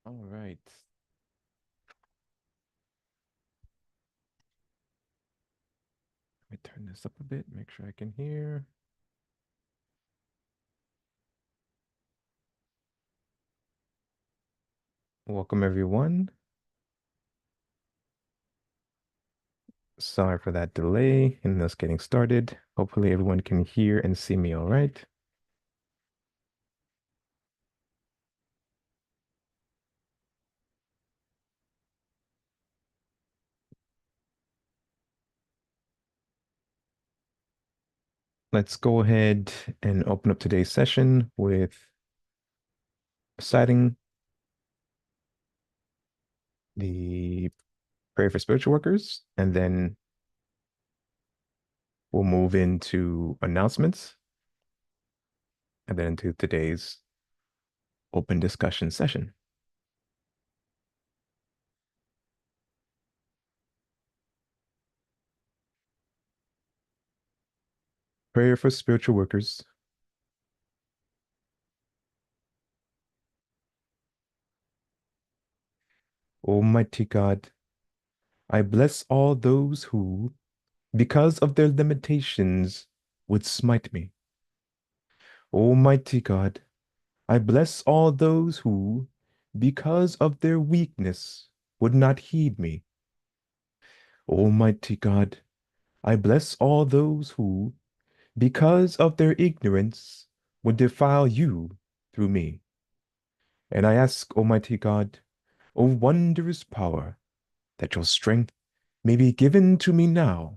All right. Let me turn this up a bit, make sure I can hear. Welcome, everyone. Sorry for that delay in us getting started. Hopefully, everyone can hear and see me all right. Let's go ahead and open up today's session with reciting the prayer for spiritual workers, and then we'll move into announcements and then into today's open discussion session. Prayer for spiritual workers. Almighty God, I bless all those who, because of their limitations, would smite me. Almighty God, I bless all those who, because of their weakness, would not heed me. Almighty God, I bless all those who, because of their ignorance, would defile you through me. And I ask, Almighty God, O wondrous power, that your strength may be given to me now,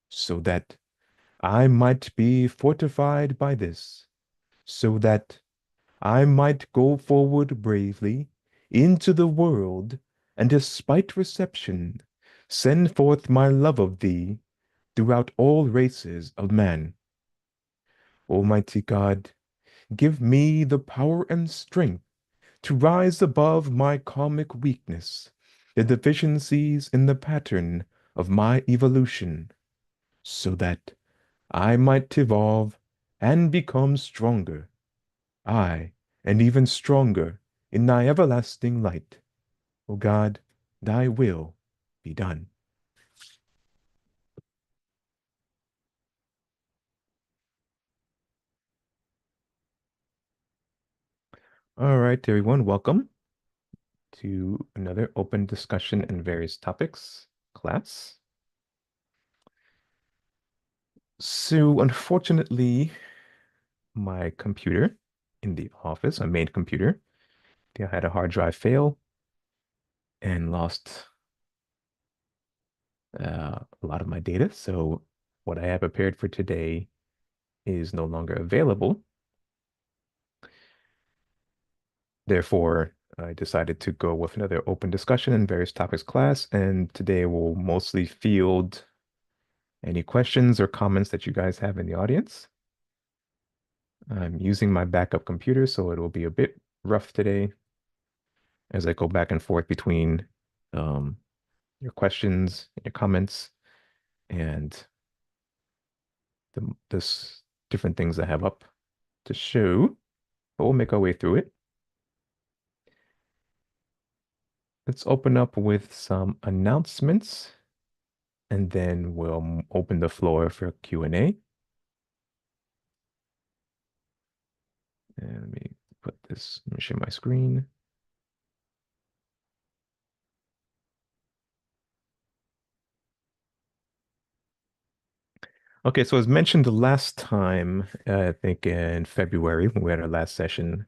so that I might be fortified by this, so that I might go forward bravely into the world, and despite reception, send forth my love of thee throughout all races of man. Almighty God, give me the power and strength to rise above my karmic weakness, the deficiencies in the pattern of my evolution, so that I might evolve and become stronger, aye, and even stronger in thy everlasting light. O God, thy will be done. All right, everyone, welcome to another open discussion and various topics class. So, unfortunately, my computer in the office, my main computer, I had a hard drive fail and lost a lot of my data. So, what I have prepared for today is no longer available. Therefore, I decided to go with another open discussion in various topics class, and today we'll mostly field any questions or comments that you guys have in the audience. I'm using my backup computer, so it will be a bit rough today as I go back and forth between um, your questions, your comments, and this different things I have up to show. But we'll make our way through it. Let's open up with some announcements, and then we'll open the floor for Q&A. And let me let me share my screen. Okay, so as mentioned the last time, I think in February when we had our last session,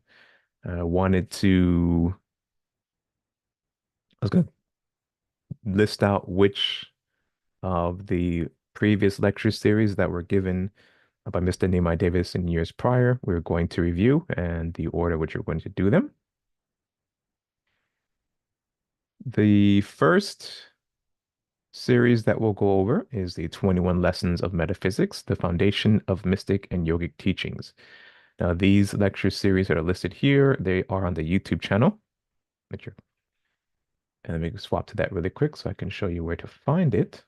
I wanted to, I was going to list out which of the previous lecture series that were given by Mr. Nehemiah Davis in years prior we're going to review and the order which we're going to do them. The first series that we'll go over is the 21 Lessons of Metaphysics, the Foundation of Mystic and Yogic Teachings. Now, these lecture series that are listed here, they are on the YouTube channel. And let me swap to that really quick so I can show you where to find it.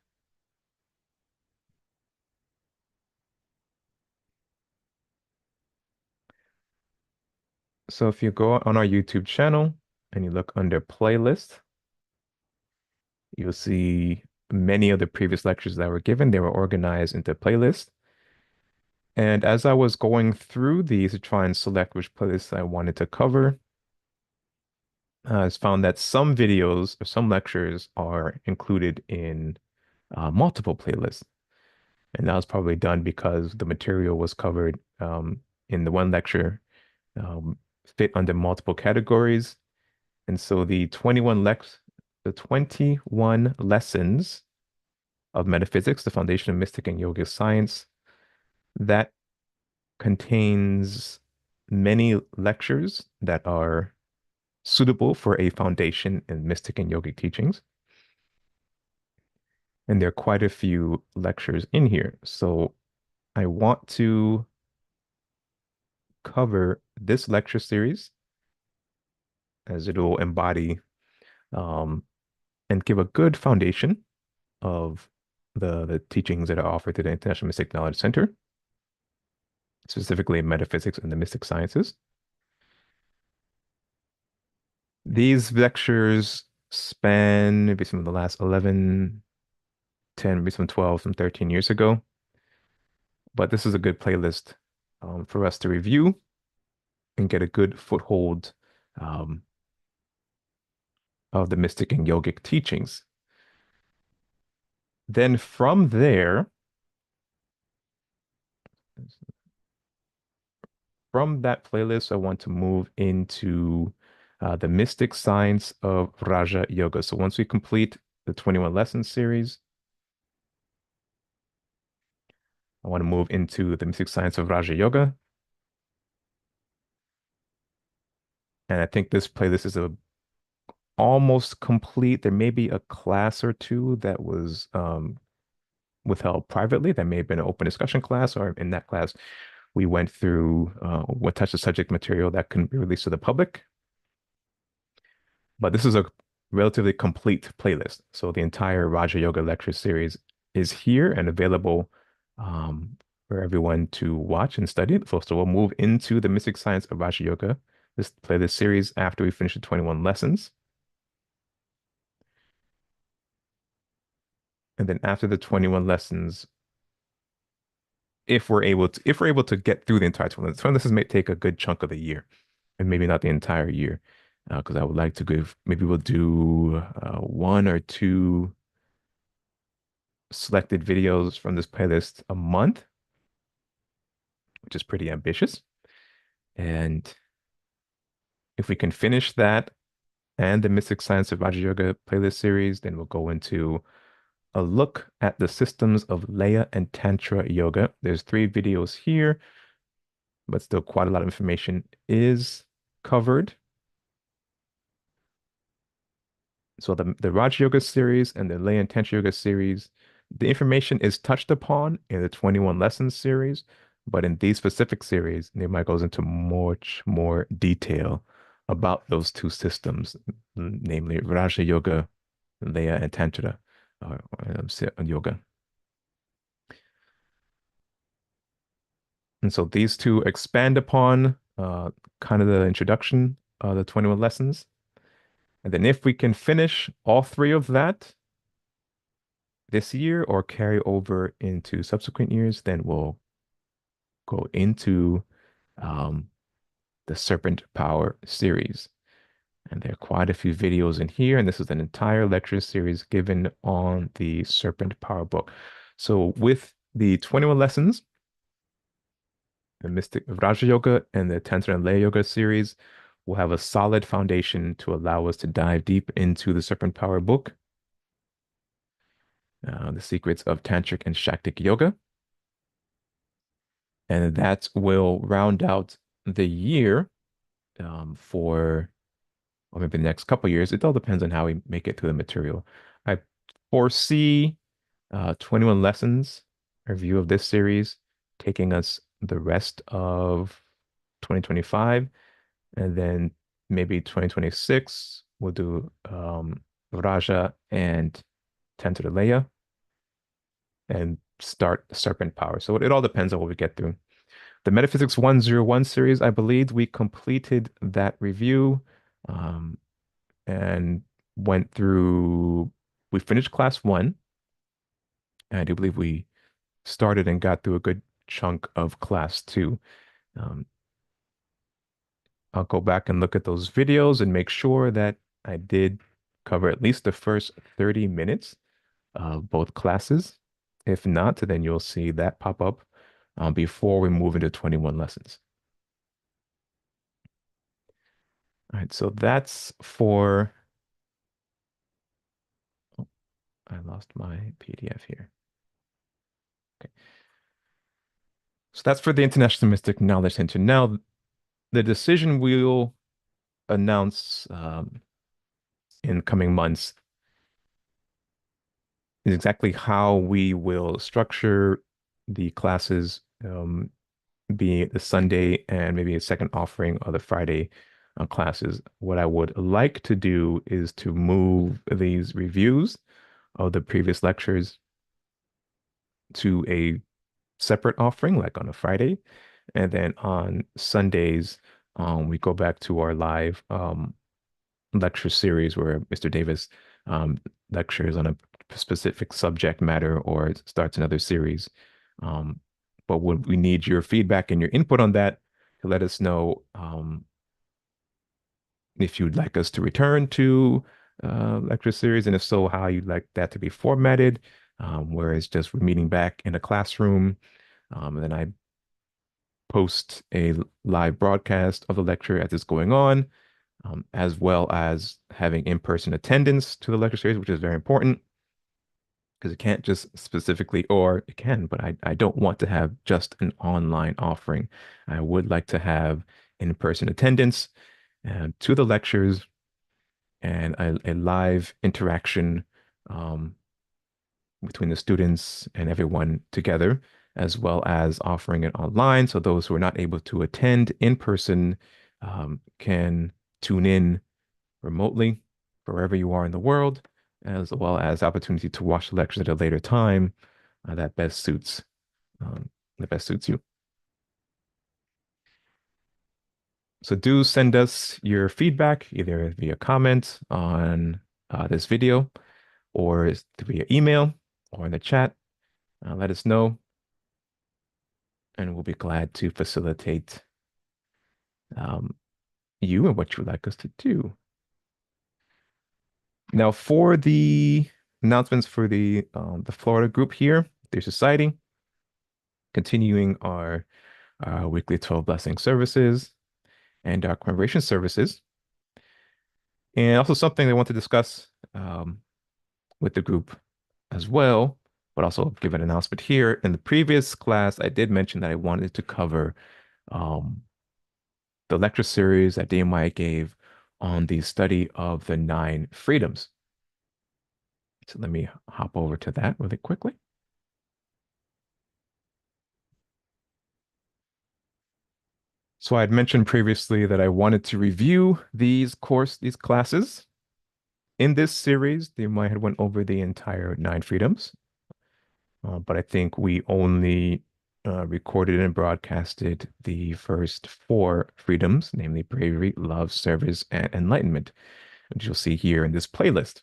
So if you go on our YouTube channel, and you look under playlist, you'll see many of the previous lectures that were given. They were organized into playlists. And as I was going through these to try and select which playlists I wanted to cover, I found that some videos or some lectures are included in multiple playlists. And that was probably done because the material was covered in the one lecture, um, fit under multiple categories. And so the 21 lessons of metaphysics, the foundation of mystic and yogic science, that contains many lectures that are suitable for a foundation in mystic and yogic teachings. And there are quite a few lectures in here. So I want to cover this lecture series as it will embody um, and give a good foundation of the teachings that are offered to the International Mystic Knowledge Center, specifically metaphysics and the mystic sciences. These lectures span maybe some of the last 11, 10, maybe some 12, some 13 years ago. But this is a good playlist for us to review and get a good foothold um, of the mystic and yogic teachings. Then from that playlist, I want to move into the mystic science of Raja Yoga. So once we complete the 21 lesson series, I want to move into the mystic science of Raja Yoga. And I think this playlist is almost complete. There may be a class or two that was withheld privately. That may have been an open discussion class, or in that class, we went through what touched the subject material that couldn't be released to the public. But this is a relatively complete playlist. So the entire Raja Yoga lecture series is here and available for everyone to watch and study. So we'll move into the mystic science of Raja Yoga, this playlist series after we finish the 21 lessons. And then after the 21 lessons, if we're able to get through the entire 21 lessons may take a good chunk of the year and maybe not the entire year. Because I would like to give, maybe we'll do one or two selected videos from this playlist a month, which is pretty ambitious. And if we can finish that and the Mystic Science of Raja Yoga playlist series, then we'll go into a look at the systems of Leya and Tantra yoga. There's 3 videos here, but still quite a lot of information is covered. So the Raja Yoga series and the Leya and Tantra Yoga series, the information is touched upon in the 21 lessons series, but in these specific series, Nehemiah goes into much more detail about those two systems, namely Raja Yoga, Leya, and Tantra yoga. And so these two expand upon kind of the introduction, the 21 lessons. And then if we can finish all 3 of that this year or carry over into subsequent years, then we'll go into um, the Serpent Power series. And there are quite a few videos in here, and this is an entire lecture series given on the Serpent Power book. So with the 21 lessons, the Mystic Raja Yoga and the Tantra and Leya Yoga series will have a solid foundation to allow us to dive deep into the Serpent Power book, the secrets of Tantric and Shaktic Yoga. And that will round out the year for, or maybe the next couple years. It all depends on how we make it through the material. I foresee 21 lessons, a review of this series, taking us the rest of 2025. And then maybe 2026, we'll do Raja and Tantra Leya and start Serpent Power. So it all depends on what we get through. The Metaphysics 101 series, I believe we completed that review. and went through, we finished class one. And I do believe we started and got through a good chunk of class two. Um, I'll go back and look at those videos and make sure that I did cover at least the first 30 minutes of both classes. If not, then you'll see that pop up before we move into 21 lessons. All right, so that's for, oh, I lost my PDF here. Okay. So that's for the International Mystic Knowledge Center. Now, the decision we'll announce in coming months is exactly how we will structure the classes, be it the Sunday and maybe a second offering of the Friday classes. What I would like to do is to move these reviews of the previous lectures to a separate offering, like on a Friday. And then on Sundays, we go back to our live lecture series where Mr. Davis um, lectures on a specific subject matter or starts another series. Um, but we need your feedback and your input on that to let us know if you'd like us to return to lecture series, and if so, how you'd like that to be formatted, where it's just we're meeting back in a classroom. And then I post a live broadcast of the lecture as it's going on, as well as having in-person attendance to the lecture series, which is very important because it can't just specifically, or it can, but I don't want to have just an online offering. I would like to have in-person attendance to the lectures and a live interaction um, between the students and everyone together, as well as offering it online. So those who are not able to attend in person can tune in remotely wherever you are in the world, as well as opportunity to watch the lectures at a later time that um, best suits you. So do send us your feedback either via comment on this video or via email or in the chat. Let us know, and we'll be glad to facilitate um, you and what you would like us to do. Now, for the announcements for the Florida group here, their society, continuing our weekly 12 blessing services and our commemoration services, and also something they want to discuss with the group as well, but also give an announcement here. In the previous class, I did mention that I wanted to cover um, the lecture series that DMI gave on the study of the nine freedoms. So let me hop over to that really quickly. So I had mentioned previously that I wanted to review these classes. In this series, DMI had went over the entire nine freedoms, but I think we only recorded and broadcasted the first four freedoms, namely bravery, love, service, and enlightenment, which you'll see here in this playlist.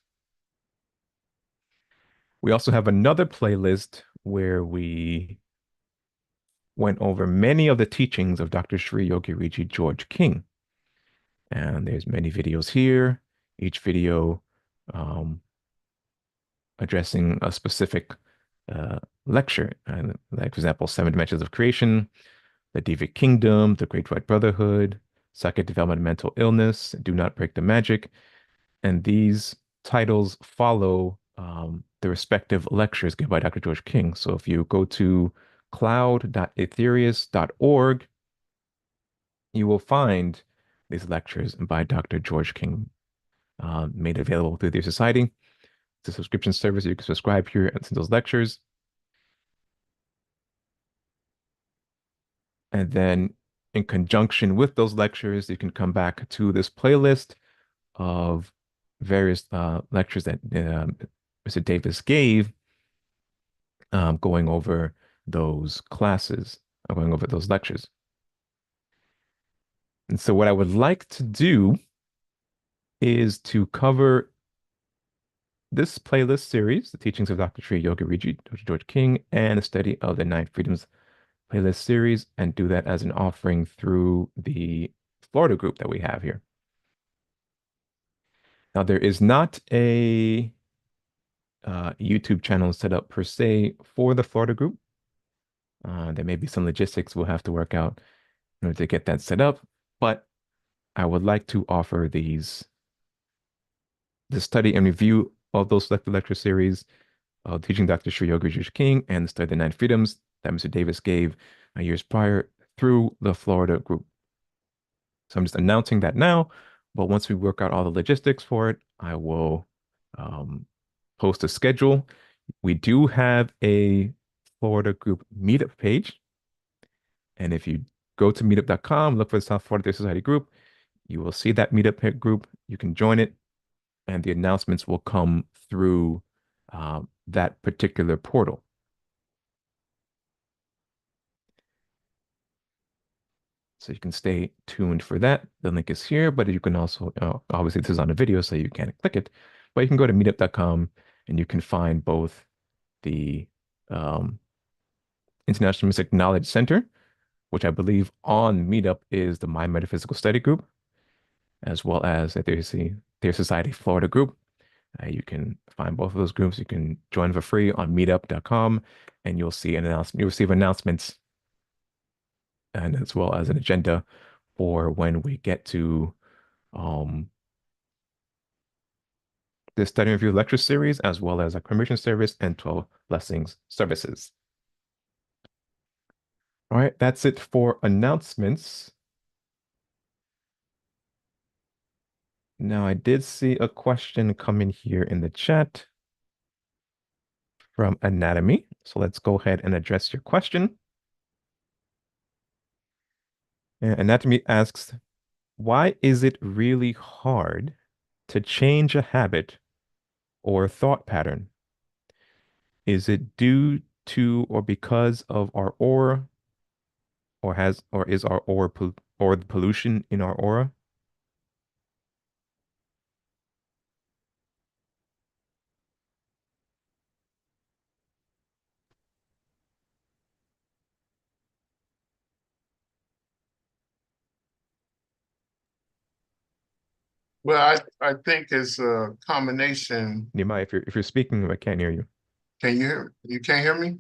We also have another playlist where we went over many of the teachings of Dr. Sri Yogi George King. And there's many videos here, each video um, addressing a specific lecture. And like, for example, Seven Dimensions of Creation, the Devic Kingdom, the Great White Brotherhood, Psychic Development, Mental Illness, Do Not Break the Magic. And these titles follow the respective lectures given by Dr. George King. So if you go to cloud.aetherius.org, you will find these lectures by Dr. George King made available through their society. It's a subscription service. You can subscribe here and listen to those lectures. And then in conjunction with those lectures, you can come back to this playlist of various lectures that Mr. Davis gave, going over those classes, going over those lectures. And so what I would like to do is to cover this playlist series, The Teachings of Dr. Sri Yogi Riji, Dr. George King, and a study of the Nine Freedoms playlist series, and do that as an offering through the Florida group that we have here. Now, there is not a YouTube channel set up per se for the Florida group. There may be some logistics we'll have to work out in order to get that set up, but I would like to offer the study and review of those selected lecture series, teaching Dr. Sri Yogi Riji King and the study of the Nine Freedoms that Mr. Davis gave years prior through the Florida group. So I'm just announcing that now, but once we work out all the logistics for it, I will post a schedule. We do have a Florida group meetup page. And if you go to meetup.com, look for the South Florida Theater Society group, you will see that meetup group. You can join it, and the announcements will come through that particular portal. So you can stay tuned for that. The link is here, but you can also, obviously this is on a video, so you can't click it, but you can go to meetup.com and you can find both the International Mystic Knowledge Center, which I believe on Meetup is the My Metaphysical Study group, as well as the Theater Society Florida group. You can find both of those groups. You can join for free on meetup.com, and you'll see you'll receive announcements, and as well as an agenda for when we get to the study review lecture series, as well as a commission service and 12 blessings services. All right, that's it for announcements. Now, I did see a question come in here in the chat from Anatomy. So let's go ahead and address your question. And Anatomy asks, why is it really hard to change a habit or thought pattern? Is it due to or because of our aura, or is our aura or the pollution in our aura? Well, I think it's a combination. Nehemiah, if you're speaking, I can't hear you. Can you hear? You can't hear me?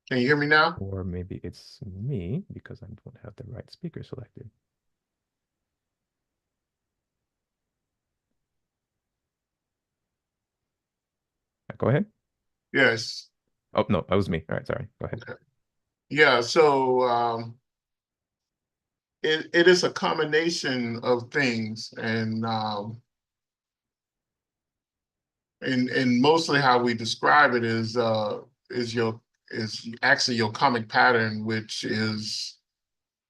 Can you hear me now? Or maybe it's me because I don't have the right speaker selected. Go ahead. Yes. Oh, no, that was me. All right, sorry. Go ahead. Okay. Yeah, so it is a combination of things, and mostly how we describe it is actually your karmic pattern, which is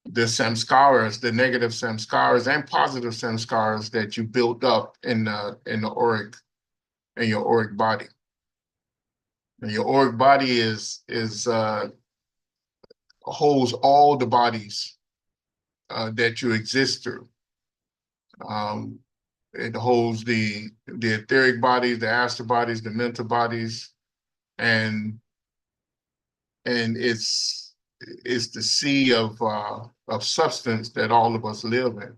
the samskaras, the negative samskaras and positive samskaras that you built up in the auric, in your auric body. And your auric body holds all the bodies that you exist through. It holds the etheric bodies, the astral bodies, the mental bodies, and it's the sea of substance that all of us live in.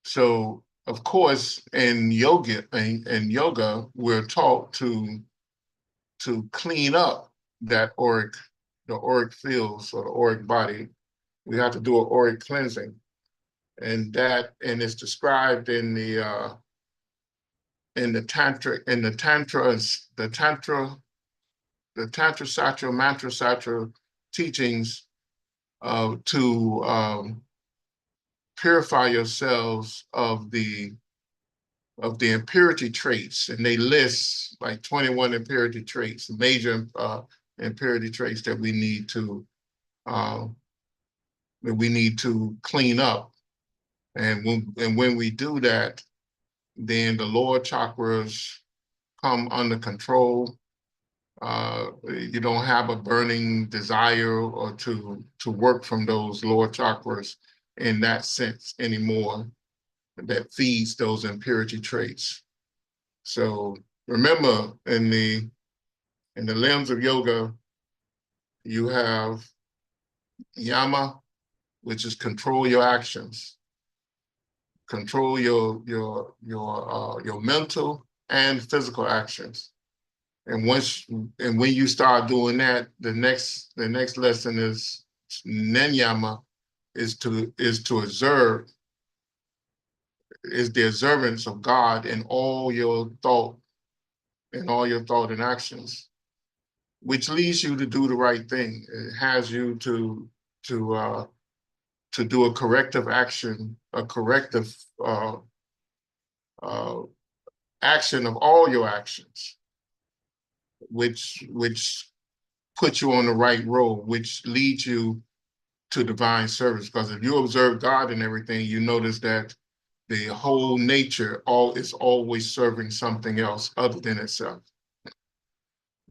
So, of course, in yoga, we're taught to clean up that auric, the auric fields or the auric body. We have to do an auric cleansing, and it's described in the tantra, satra, mantra satra teachings to purify yourselves of the impurity traits, and they list like 21 impurity traits, major impurity traits that we need to clean up. And when we do that, then the lower chakras come under control. You don't have a burning desire or to work from those lower chakras in that sense anymore. that feeds those impurity traits. So remember, in the limbs of yoga, you have yama, which is control your actions, control your mental and physical actions. And when you start doing that, the next lesson is nenyama, is to observe, is the observance of God in all your thought and actions, which leads you to do the right thing. It has you to to do a corrective action, a corrective uh, action of all your actions, which puts you on the right road, which leads you to divine service. Because if you observe God and everything, you notice that the whole nature is always serving something else other than itself.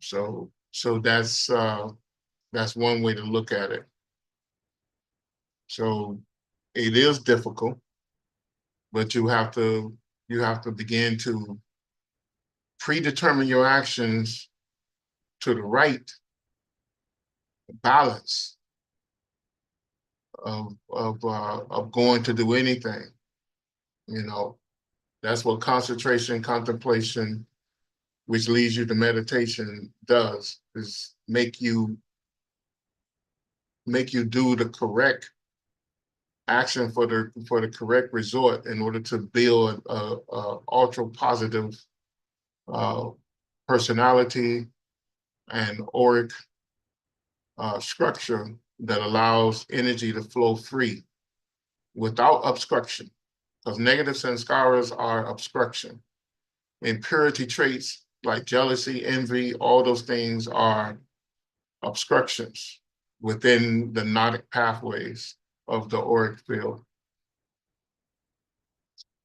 So that's one way to look at it. So it is difficult, but you have to begin to predetermine your actions to the right balance of going to do anything. You know, that's what concentration, contemplation, which leads you to meditation, does, is make you do the correct action for the correct resort in order to build a ultra positive uh, personality and auric structure that allows energy to flow free without obstruction. Because negative sanskaras are obstruction. Impurity traits like jealousy, envy, all those things are obstructions within the notic pathways of the auric field.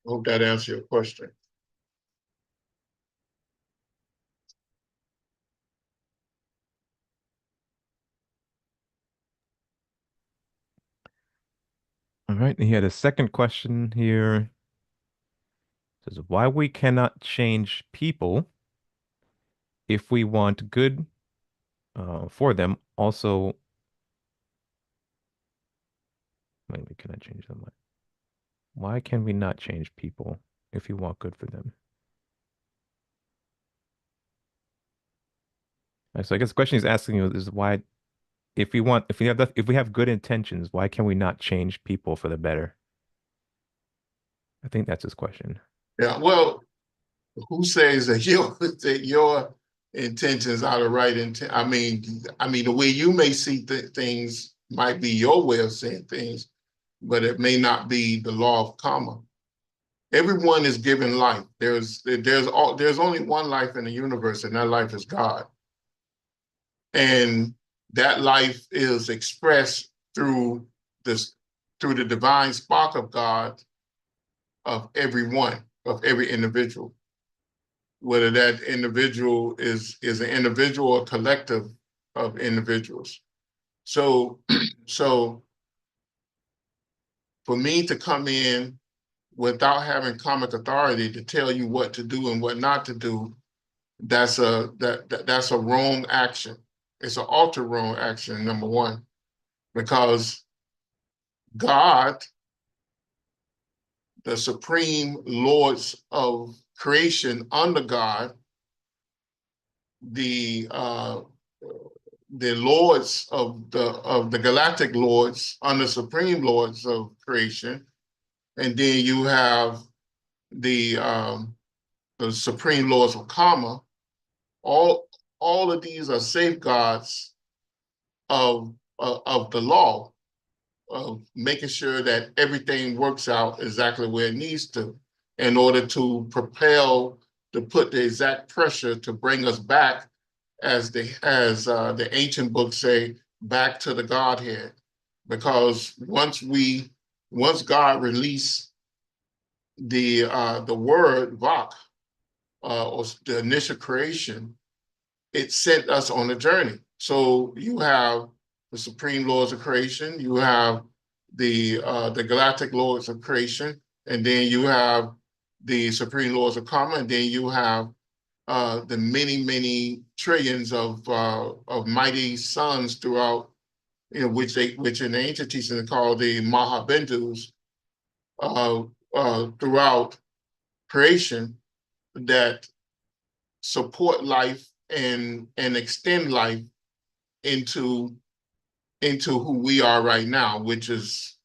Hope that answers your question. All right. And he had a second question here. It says why we cannot change people if we want good for them. Also, maybe can I change them? Why can we not change people if you want good for them? So I guess the question he's asking you is why, if we have good intentions, why can we not change people for the better? I think that's his question. Yeah, well, who says that your intentions are the right intent? I mean, the way you may see things might be your way of seeing things, but it may not be the law of karma. Everyone is given life. There's only one life in the universe, and that life is God. And that life is expressed through this through the divine spark of God of everyone, of every individual, whether that individual is an individual or collective of individuals. So so for me to come in without having karmic authority to tell you what to do and what not to do, that's a wrong action. It's an ultra wrong action, number one, because God, the supreme lords of creation under God, the uh, the lords of the galactic lords under supreme lords of creation, and then you have the supreme lords of karma. All all of these are safeguards of the law, of making sure that everything works out exactly where it needs to, in order to put the exact pressure to bring us back, as the ancient books say, back to the Godhead. Because once God released the word Vak, or the initial creation, it sent us on a journey. So you have the supreme laws of creation, you have the galactic laws of creation, and then you have the supreme laws of karma, and then you have the many, many trillions of mighty suns throughout, which in the ancient teachings are called the Mahabindus, throughout creation that support life and extend life into who we are right now, which is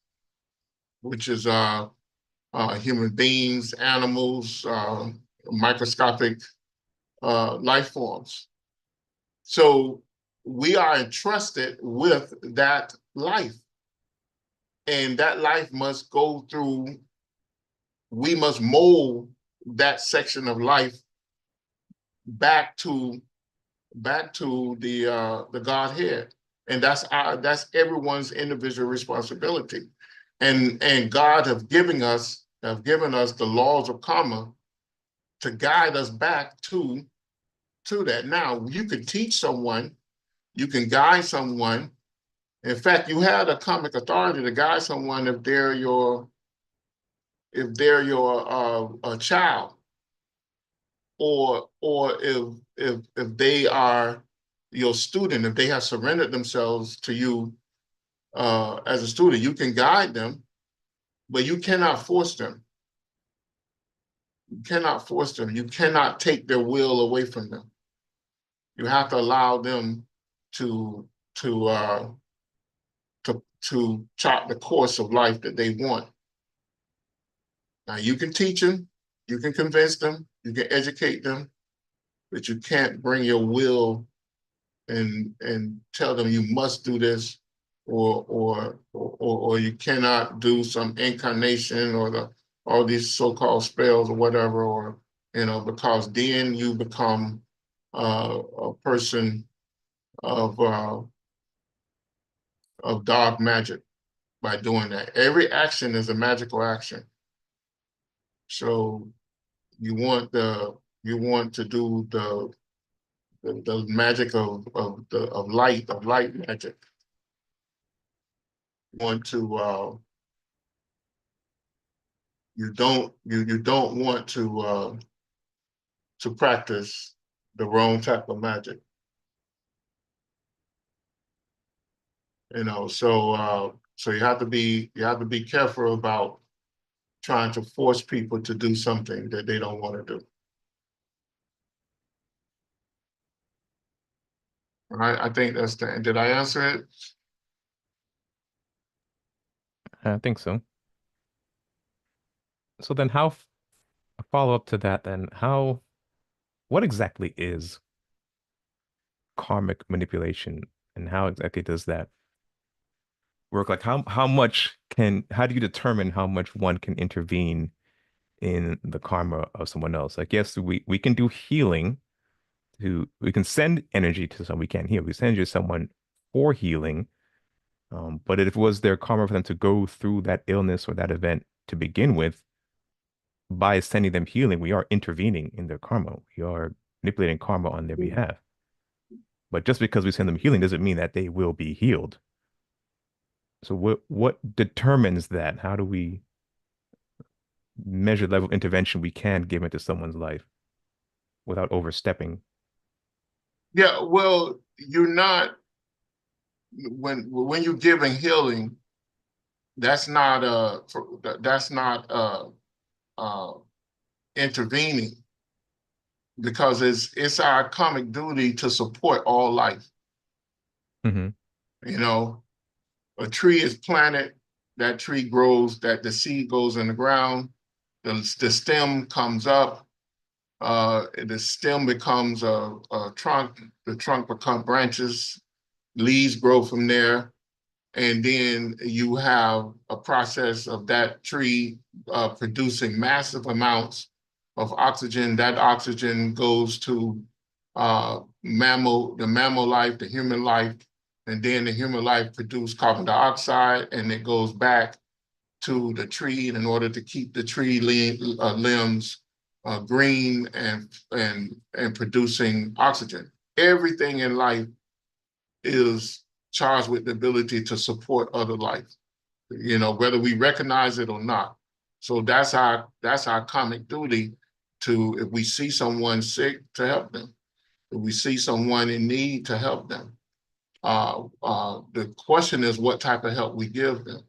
human beings, animals, microscopic life forms. So we are entrusted with that life, and that life must go through. We must mold that section of life back to the Godhead, and that's everyone's individual responsibility. And God have given us the laws of karma to guide us back to that. Now you can teach someone, you can guide someone. In fact, you have a karmic authority to guide someone if they're your a child, or if they are your student, if they have surrendered themselves to you as a student, you can guide them, but you cannot force them. You cannot force them. You cannot take their will away from them. You have to allow them to to uh, to chart the course of life that they want. Now you can teach them, you can convince them, you can educate them, but you can't bring your will and tell them you must do this, or you cannot do some incarnation or all these so-called spells or whatever, or because then you become a person of dark magic by doing that. Every action is a magical action. So you want to do the magic of light magic. You want to you don't want to practice the wrong type of magic. So you have to be careful about trying to force people to do something that they don't want to do. All right, I think that's the. Did I answer it? I think so. So then a follow-up to that then, what exactly is karmic manipulation, and how exactly does that work? Like how do you determine how much one can intervene in the karma of someone else? Like, yes, we can do healing, we can send energy to someone. We can't heal. We send you to someone for healing. But if it was their karma for them to go through that illness or that event to begin with, by sending them healing, we are intervening in their karma. We are manipulating karma on their behalf. But just because we send them healing doesn't mean that they will be healed. So what determines that? How do we measure the level of intervention we can give into someone's life without overstepping? Yeah, well, you're not when you're giving healing, that's not uh intervening, because it's our karmic duty to support all life. Hmm. You know, a tree is planted, that tree grows, that the seed goes in the ground, the stem comes up, the stem becomes a trunk, the trunk becomes branches, leaves grow from there, and then you have a process of that tree producing massive amounts of oxygen. That oxygen goes to the mammal life, the human life, and then the human life produce carbon dioxide, and it goes back to the tree in order to keep the tree limbs green and producing oxygen. Everything in life is charged with the ability to support other life, whether we recognize it or not. So that's our comic duty to, if we see someone sick, to help them. If we see someone in need, to help them. The question is what type of help we give them,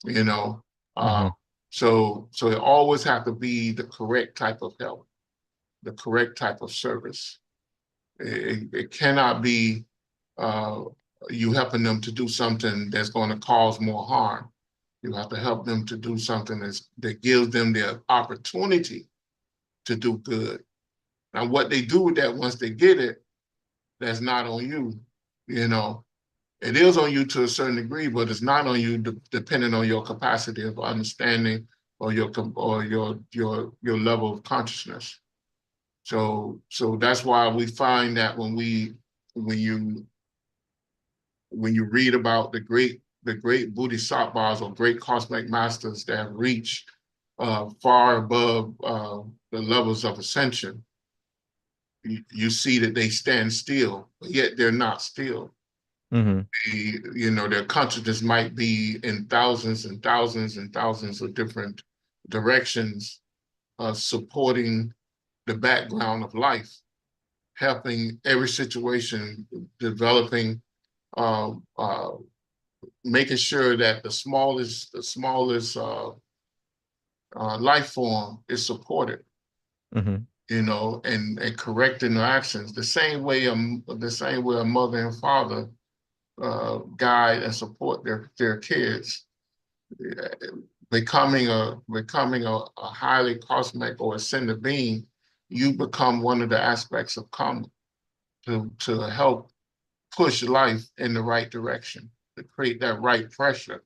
you know. Uh, Mm-hmm. so it always have to be the correct type of help, the correct type of service. It cannot be uh, you helping them to do something that's going to cause more harm. You have to help them to do something that gives them the opportunity to do good. Now, what they do with that once they get it, that's not on you. You know, it is on you to a certain degree, but it's not on you depending on your capacity of understanding or your level of consciousness. So that's why we find that when you when you read about the great bodhisattvas or great cosmic masters that have reached far above the levels of ascension, you see that they stand still, but yet they're not still. Mm-hmm. Their consciousness might be in thousands and thousands and thousands of different directions, supporting the background of life, helping every situation, developing, uh, uh, making sure that the smallest life form is supported, Mm-hmm. and correcting their actions the same way a mother and father guide and support their kids. Becoming a highly cosmic or ascended being, you become one of the aspects of karma to help push life in the right direction, to create that right pressure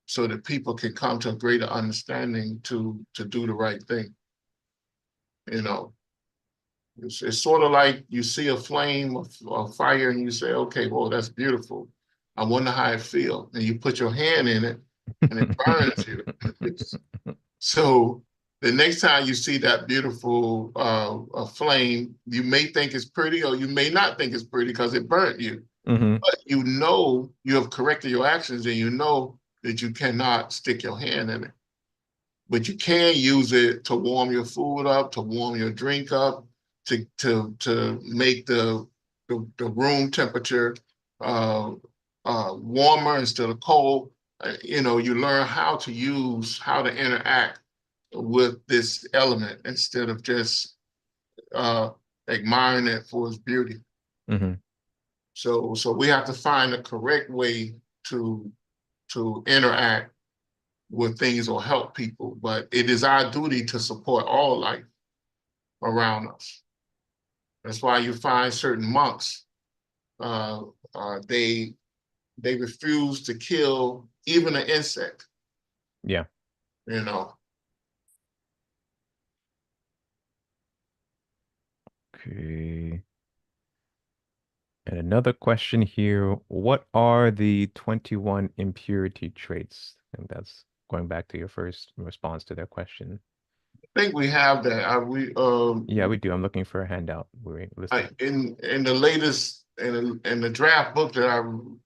so that people can come to a greater understanding to do the right thing. You know, it's sort of like you see a flame of fire and you say, okay, well, that's beautiful. I wonder how it feels. And you put your hand in it and it burns you. So the next time you see that beautiful flame, you may think it's pretty or you may not think it's pretty because it burnt you. Mm-hmm. But you know you have corrected your actions and you know that you cannot stick your hand in it. But you can use it to warm your food up, to warm your drink up, to make the room temperature uh, warmer instead of cold. You learn how to interact with this element instead of just uh, admiring it for its beauty. Mm-hmm. So we have to find the correct way to interact with things or help people, but it is our duty to support all life around us. That's why you find certain monks, uh, they refuse to kill even an insect. Yeah. You know, Okay. And another question here, what are the 21 impurity traits? And that's going back to your first response to their question. I think we have that. Yeah, we do. I'm looking for a handout where we listed. In the latest in the draft book that I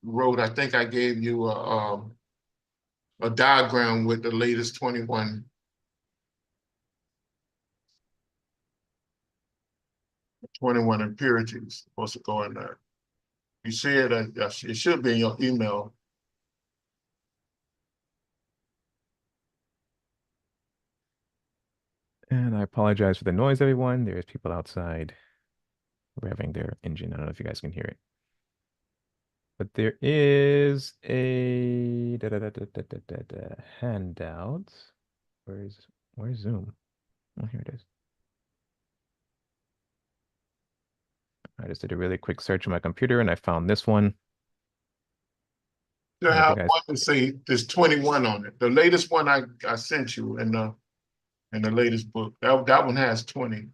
wrote, I think I gave you a diagram with the latest 21 impurities supposed to go in there. You see it, it should be in your email. And I apologize for the noise, everyone. There's people outside revving their engine. I don't know if you guys can hear it. But there is a handout. Where's Zoom? Oh, here it is. I just did a really quick search on my computer and I found this one. You I don't know if you have guys. one to say there's 21 on it. The latest one I sent you in the latest book, that one has 20.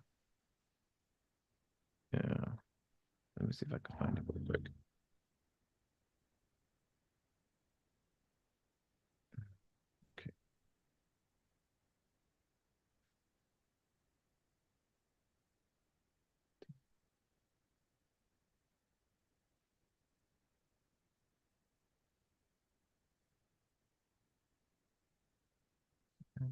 Yeah. Let me see if I can find it really quick. Okay.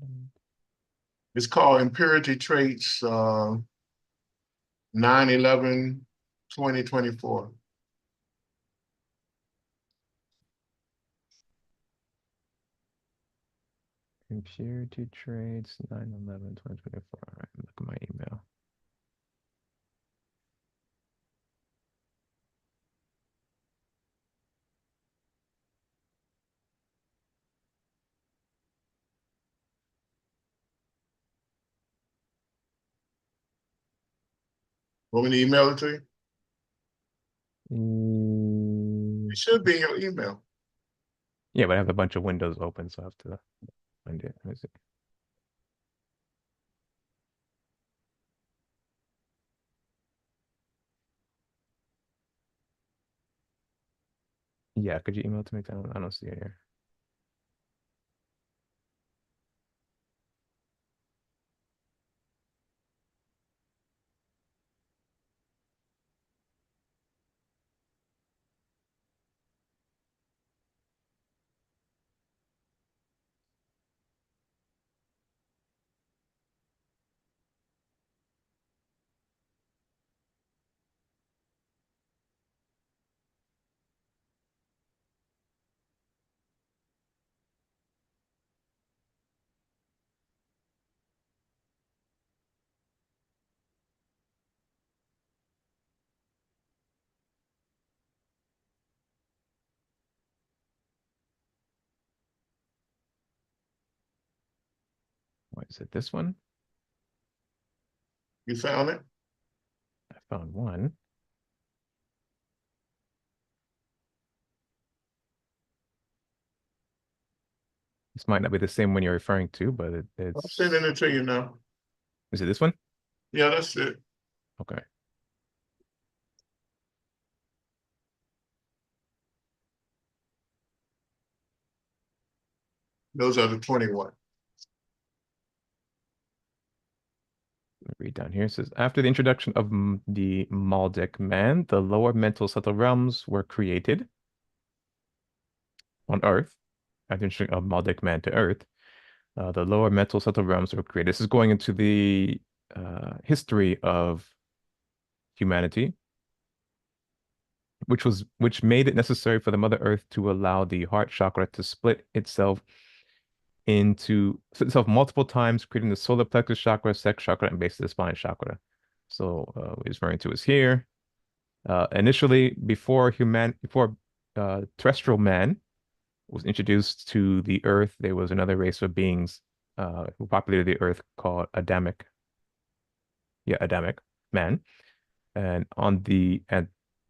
It's called Impurity Traits 9/11/2024. Impurity trades 9/11/2024. All right, look at my email. Want me to email it to you? Mm, It should be in your email. yeah, but I have a bunch of windows open, so I have to find it. Let me see. Yeah, could you email it to me? I don't see it here. What is it? This one? You found it? I found one. This might not be the same one you're referring to, but I'm sending it's. it to you now. Is it this one? Yeah, that's it. Okay. Those are the 21. Read down here. It says, after the introduction of the Maldek man, the lower mental subtle realms were created on Earth. After the introduction of Maldek man to Earth, the lower mental subtle realms were created. This is going into the history of humanity, which made it necessary for the Mother Earth to allow the heart chakra to split itself multiple times, creating the solar plexus chakra, sex chakra, and base of the spine chakra. So what he's referring to is here. Initially, before terrestrial man was introduced to the Earth, there was another race of beings who populated the Earth called Adamic man. And at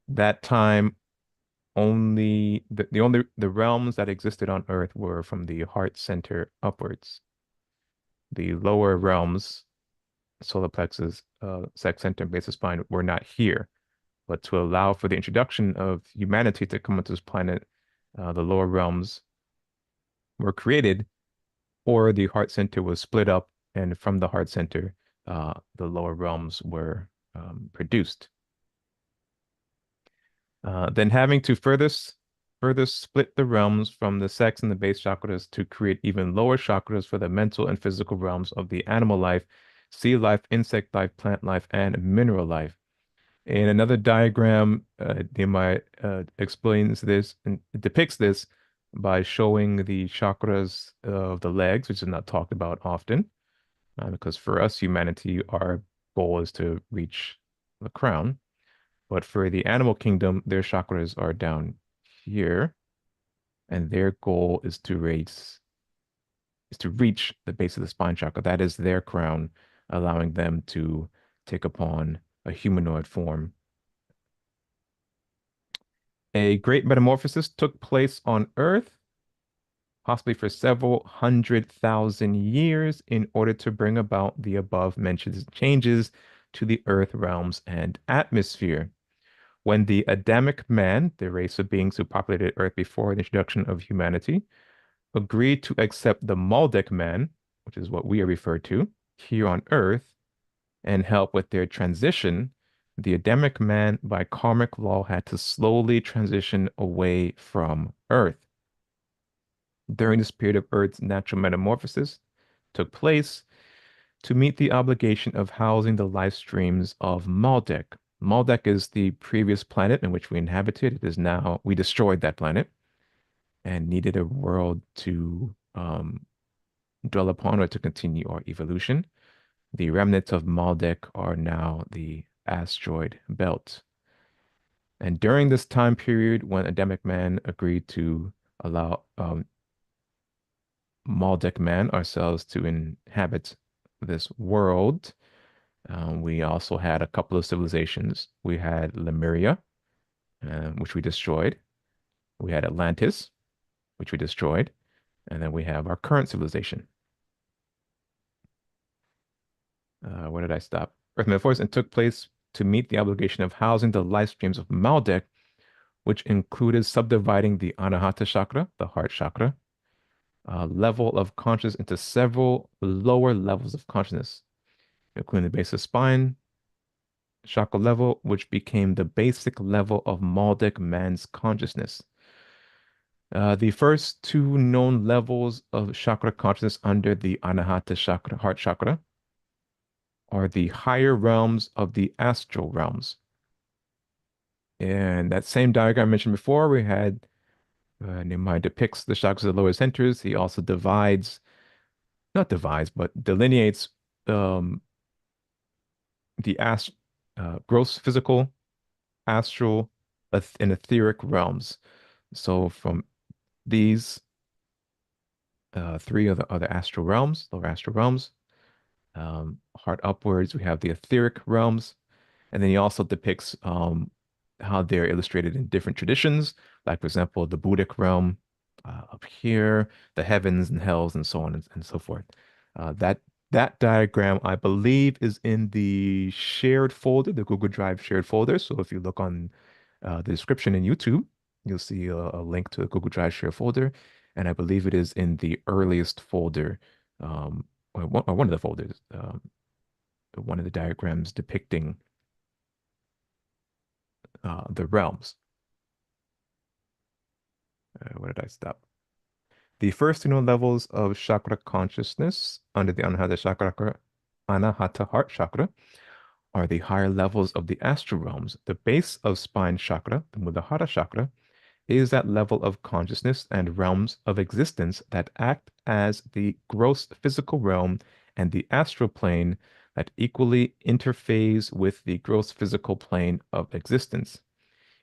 that time, only the realms that existed on Earth were from the heart center upwards. The lower realms, solar plexus, sex center, and base of spine, were not here. But to allow for the introduction of humanity to come onto this planet, the lower realms were created, or the heart center was split up, and from the heart center, the lower realms were produced. Then having to further split the realms from the sex and the base chakras to create even lower chakras for the mental and physical realms of the animal life, sea life, insect life, plant life, and mineral life. In another diagram, Nehemiah explains this and depicts this by showing the chakras of the legs, which is not talked about often, because for us, humanity, our goal is to reach the crown. But for the animal kingdom, their chakras are down here, and their goal is to reach the base of the spine chakra. That is their crown, allowing them to take upon a humanoid form. A great metamorphosis took place on Earth, possibly for several 100,000 years, in order to bring about the above mentioned changes to the Earth realms and atmosphere. When the Adamic man, the race of beings who populated Earth before the introduction of humanity, agreed to accept the Maldek man, which is what we are referred to here on Earth, and help with their transition, the Adamic man, by karmic law, had to slowly transition away from Earth. During this period of Earth's natural metamorphosis took place to meet the obligation of housing the life streams of Maldek. Maldek is the previous planet in which we inhabited. It is now, we destroyed that planet and needed a world to dwell upon or to continue our evolution. The remnants of Maldek are now the asteroid belt. And during this time period, when Adamic man agreed to allow Maldek man ourselves to inhabit this world, we also had a couple of civilizations. We had Lemuria, which we destroyed. We had Atlantis, which we destroyed. And then we have our current civilization. Where did I stop? Earth metaphors and took place to meet the obligation of housing the life streams of Maldek, which included subdividing the Anahata chakra, the heart chakra, level of consciousness into several lower levels of consciousness, including the base of spine chakra level, which became the basic level of Maldek man's consciousness. The first two known levels of chakra consciousness under the Anahata chakra, heart chakra, are the higher realms of the astral realms. And that same diagram I mentioned before, we had Nehemiah depicts the chakras of the lower centers. He also divides, not divides, but delineates um, the gross physical, astral, and etheric realms. So from these three other astral realms, lower astral realms, heart upwards, we have the etheric realms. And then he also depicts how they're illustrated in different traditions, like, for example, the Buddhic realm up here, the heavens and hells, and so on and so forth. That diagram, I believe, is in the shared folder, the Google Drive shared folder. So if you look on the description in YouTube, you'll see a link to the Google Drive shared folder. And I believe it is in the earliest folder, or one of the folders, one of the diagrams depicting the realms. Where did I stop? The first two known levels of chakra consciousness under the Anahata heart chakra are the higher levels of the astral realms. The base of spine chakra, the Muladhara chakra, is that level of consciousness and realms of existence that act as the gross physical realm and the astral plane that equally interface with the gross physical plane of existence.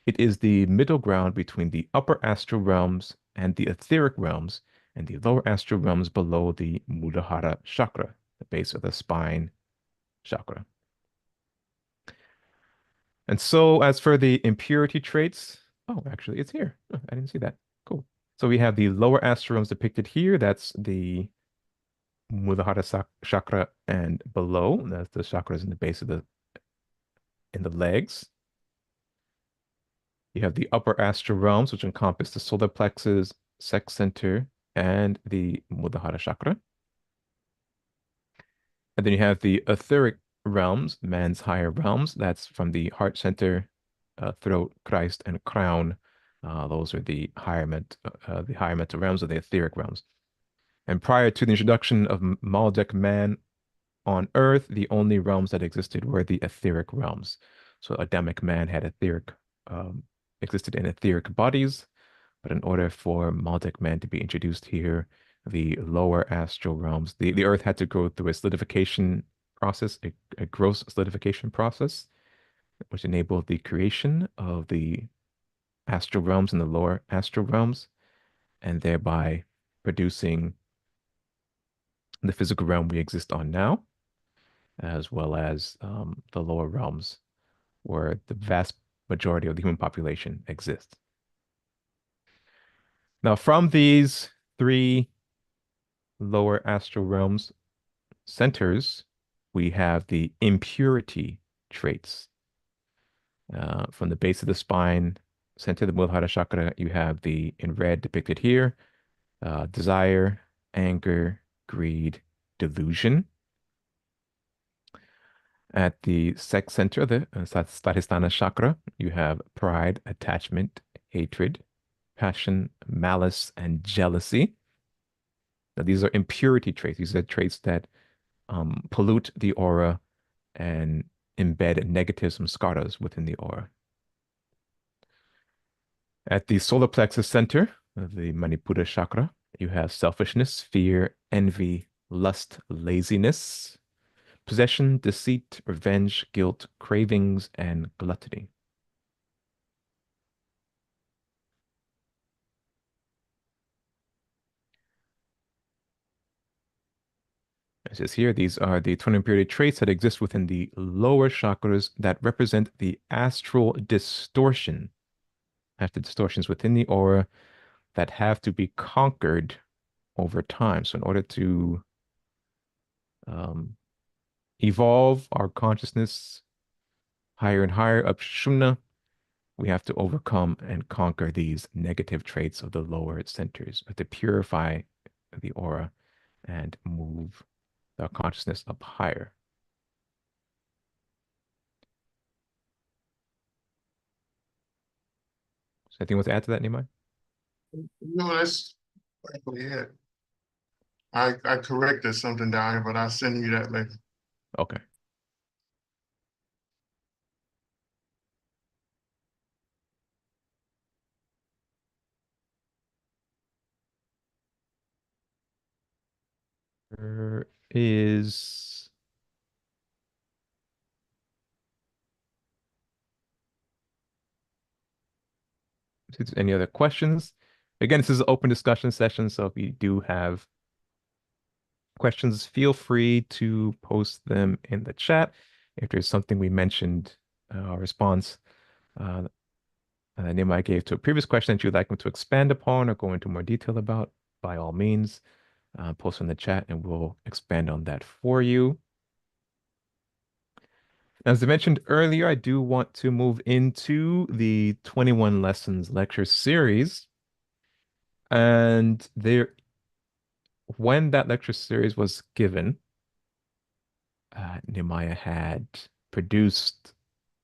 It is the middle ground between the upper astral realms and the etheric realms, and the lower astral realms below the Muladhara chakra, the base of the spine chakra. And so, as for the impurity traits, oh, actually, it's here. Oh, I didn't see that. Cool. So we have the lower astral realms depicted here. That's the Muladhara chakra, and below, that's the chakras in the base of in the legs. You have the upper astral realms, which encompass the solar plexus, sex center, and the Muladhara chakra. And then you have the etheric realms, man's higher realms. That's from the heart center, throat, Christ, and crown. Those are the higher mental realms of the etheric realms. And prior to the introduction of Maldek man on Earth, the only realms that existed were the etheric realms. So Adamic man had existed in etheric bodies, but in order for Maldek man to be introduced here, the lower astral realms, the Earth had to go through a solidification process, a gross solidification process, which enabled the creation of the astral realms and the lower astral realms, and thereby producing the physical realm we exist on now, as well as the lower realms where the vast majority of the human population exists. Now, from these three lower astral realms centers, we have the impurity traits. From the base of the spine, center, the Muladhara chakra, you have the, in red depicted here, desire, anger, greed, delusion. At the sex center, the Svadhisthana chakra, you have pride, attachment, hatred, passion, malice, and jealousy. Now, these are impurity traits. These are traits that pollute the aura and embed negative samskaras within the aura. At the solar plexus center of the Manipura chakra, you have selfishness, fear, envy, lust, laziness, possession, deceit, revenge, guilt, cravings, and gluttony. It says here, these are the 20 impurity traits that exist within the lower chakras that represent the astral distortion, after distortions within the aura that have to be conquered over time. So in order to um, evolve our consciousness higher and higher up Shuna, we have to overcome and conquer these negative traits of the lower centers. We have to purify the aura and move our consciousness up higher. So anything you want to add to that, Nimai? No, that's likely it. I corrected something down here, but I'll send you that later. Okay. There is if there's any other questions. Again, this is an open discussion session, so if you do have questions, feel free to post them in the chat. If there's something we mentioned, response uh, Nehemiah gave to a previous question that you'd like me to expand upon or go into more detail about, by all means, post in the chat and we'll expand on that for you. As I mentioned earlier, I do want to move into the 21 lessons lecture series. And there, when that lecture series was given, Nehemiah had produced,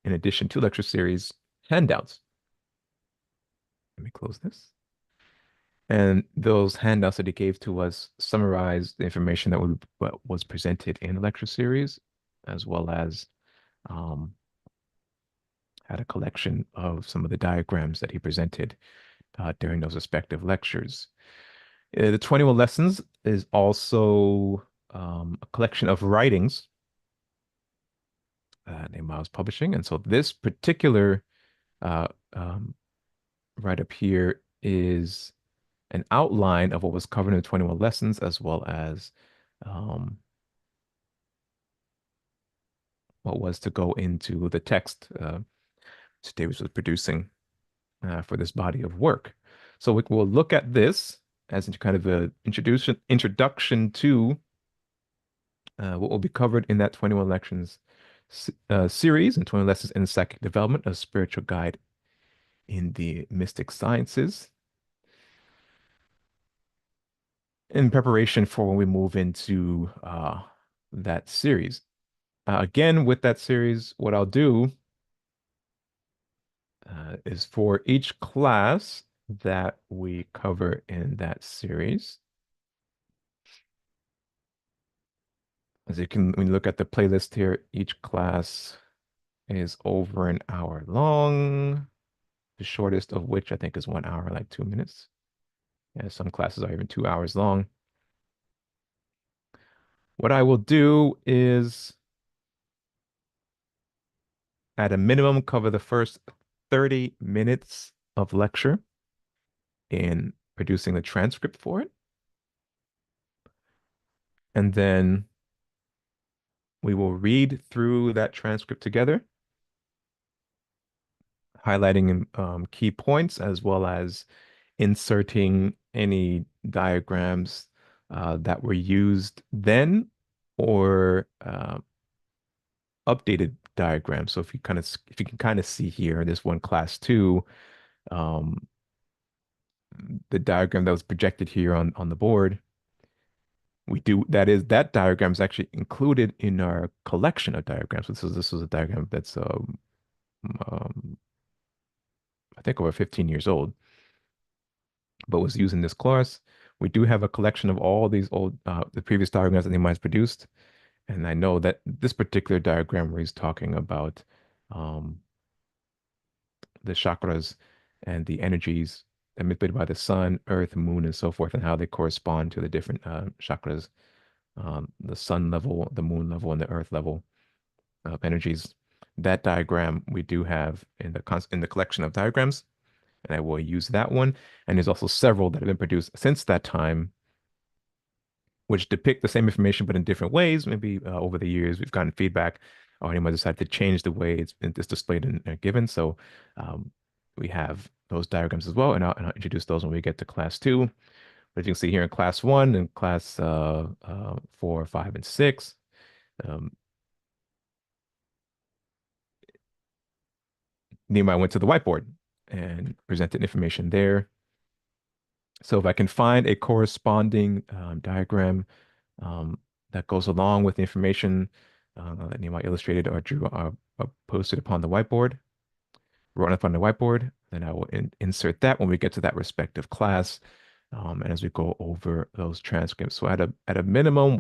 in addition to lecture series, handouts. Let me close this. And those handouts that he gave to us summarize the information that what was presented in the lecture series, as well as um, had a collection of some of the diagrams that he presented during those respective lectures. The 21 lessons is also a collection of writings named Miles Publishing. And so this particular uh, um, write-up here is an outline of what was covered in the 21 lessons, as well as um, what was to go into the text Davis was producing for this body of work. So we'll look at this as kind of an introduction to what will be covered in that 21 lections series and 20 lessons in psychic development, a spiritual guide in the mystic sciences. In preparation for when we move into that series. Again, with that series, what I'll do is for each class that we cover in that series, as you can, when you look at the playlist here, each class is over an hour long, the shortest of which I think is 1 hour, like 2 minutes. Yeah, some classes are even 2 hours long. What I will do is, at a minimum, cover the first 30 minutes of lecture in producing the transcript for it. And then we will read through that transcript together, highlighting key points as well as inserting any diagrams that were used then or updated diagrams. So if you can kind of see here, this one class two, um, the diagram that was projected here on the board, that diagram is actually included in our collection of diagrams. This is a diagram that's um, I think over 15 years old, but was used in this class. We do have a collection of all these old, the previous diagrams that Nehemiah's produced. And I know that this particular diagram where he's talking about um, the chakras and the energies emitted by the sun, earth, moon, and so forth, and how they correspond to the different chakras, the sun level, the moon level, and the earth level of energies. That diagram we do have in the collection of diagrams, and I will use that one. And there's also several that have been produced since that time, which depict the same information but in different ways. Maybe over the years we've gotten feedback, or anyone decided to change the way it's displayed and given. So um, we have those diagrams as well, and I'll introduce those when we get to class two. But you can see here in class one and class four, five, and six, um, Nehemiah went to the whiteboard and presented information there. So if I can find a corresponding diagram um, that goes along with the information that Nehemiah illustrated or drew posted upon the whiteboard, wrote up on the whiteboard, then I will insert that when we get to that respective class, and as we go over those transcripts. So at a minimum,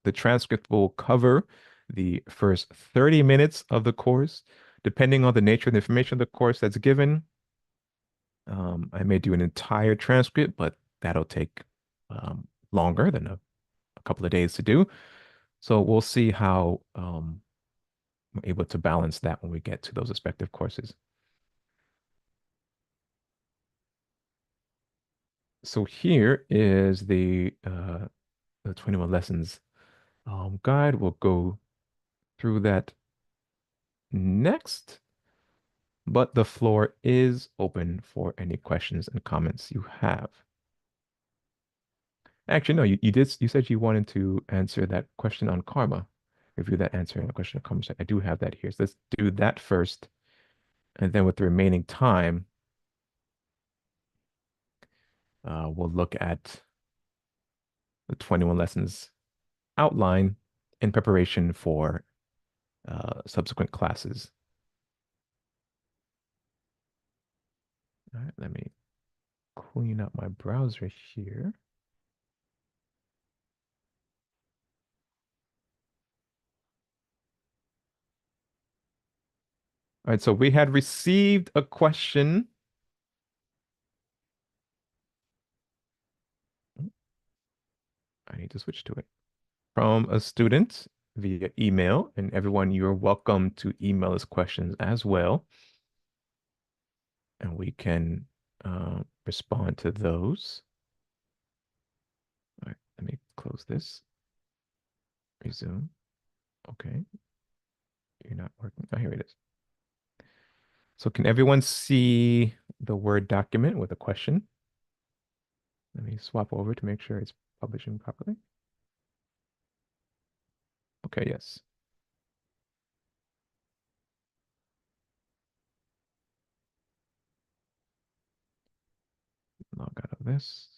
the transcript will cover the first 30 minutes of the course. Depending on the nature of the information of the course that's given, I may do an entire transcript, but that'll take longer than a couple of days to do. So we'll see how we're able to balance that when we get to those respective courses. So here is the 21 lessons guide. We'll go through that next, but the floor is open for any questions and comments you have. Actually, no, you said you wanted to answer that question on karma. Review that answer and a question on karma. I do have that here. So let's do that first. And then with the remaining time, we'll look at the 21 lessons outline in preparation for subsequent classes. All right, let me clean up my browser here. All right, so we had received a question. I need to switch to it. From a student via email. And everyone, you're welcome to email us questions as well. And we can respond to those. All right, let me close this. Resume. Okay. You're not working. Oh, here it is. So can everyone see the Word document with a question? Let me swap over to make sure it's publishing properly. Okay, yes. Log out of this,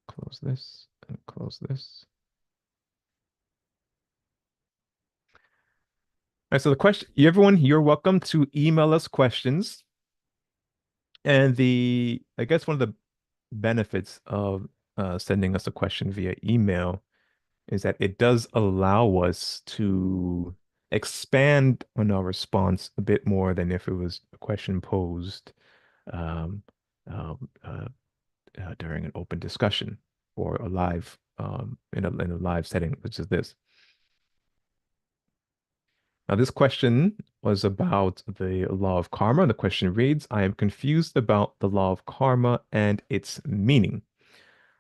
close this, and close this. All right, so the question, everyone, you're welcome to email us questions. And I guess one of the benefits of sending us a question via email is that it does allow us to expand on our response a bit more than if it was a question posed um, um, during an open discussion or a live in a live setting, which is this. Now, this question was about the law of karma. The question reads, I am confused about the law of karma and its meaning.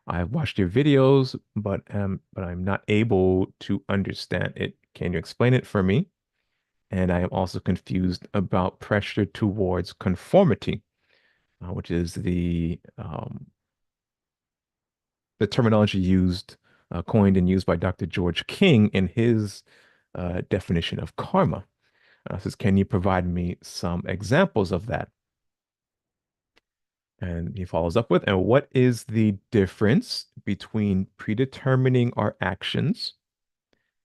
I've watched your videos, but I'm not able to understand it. Can you explain it for me? And I am also confused about pressure towards conformity, which is the terminology used, coined and used by Dr. George King in his definition of karma. Says, can you provide me some examples of that? And he follows up with, and what is the difference between predetermining our actions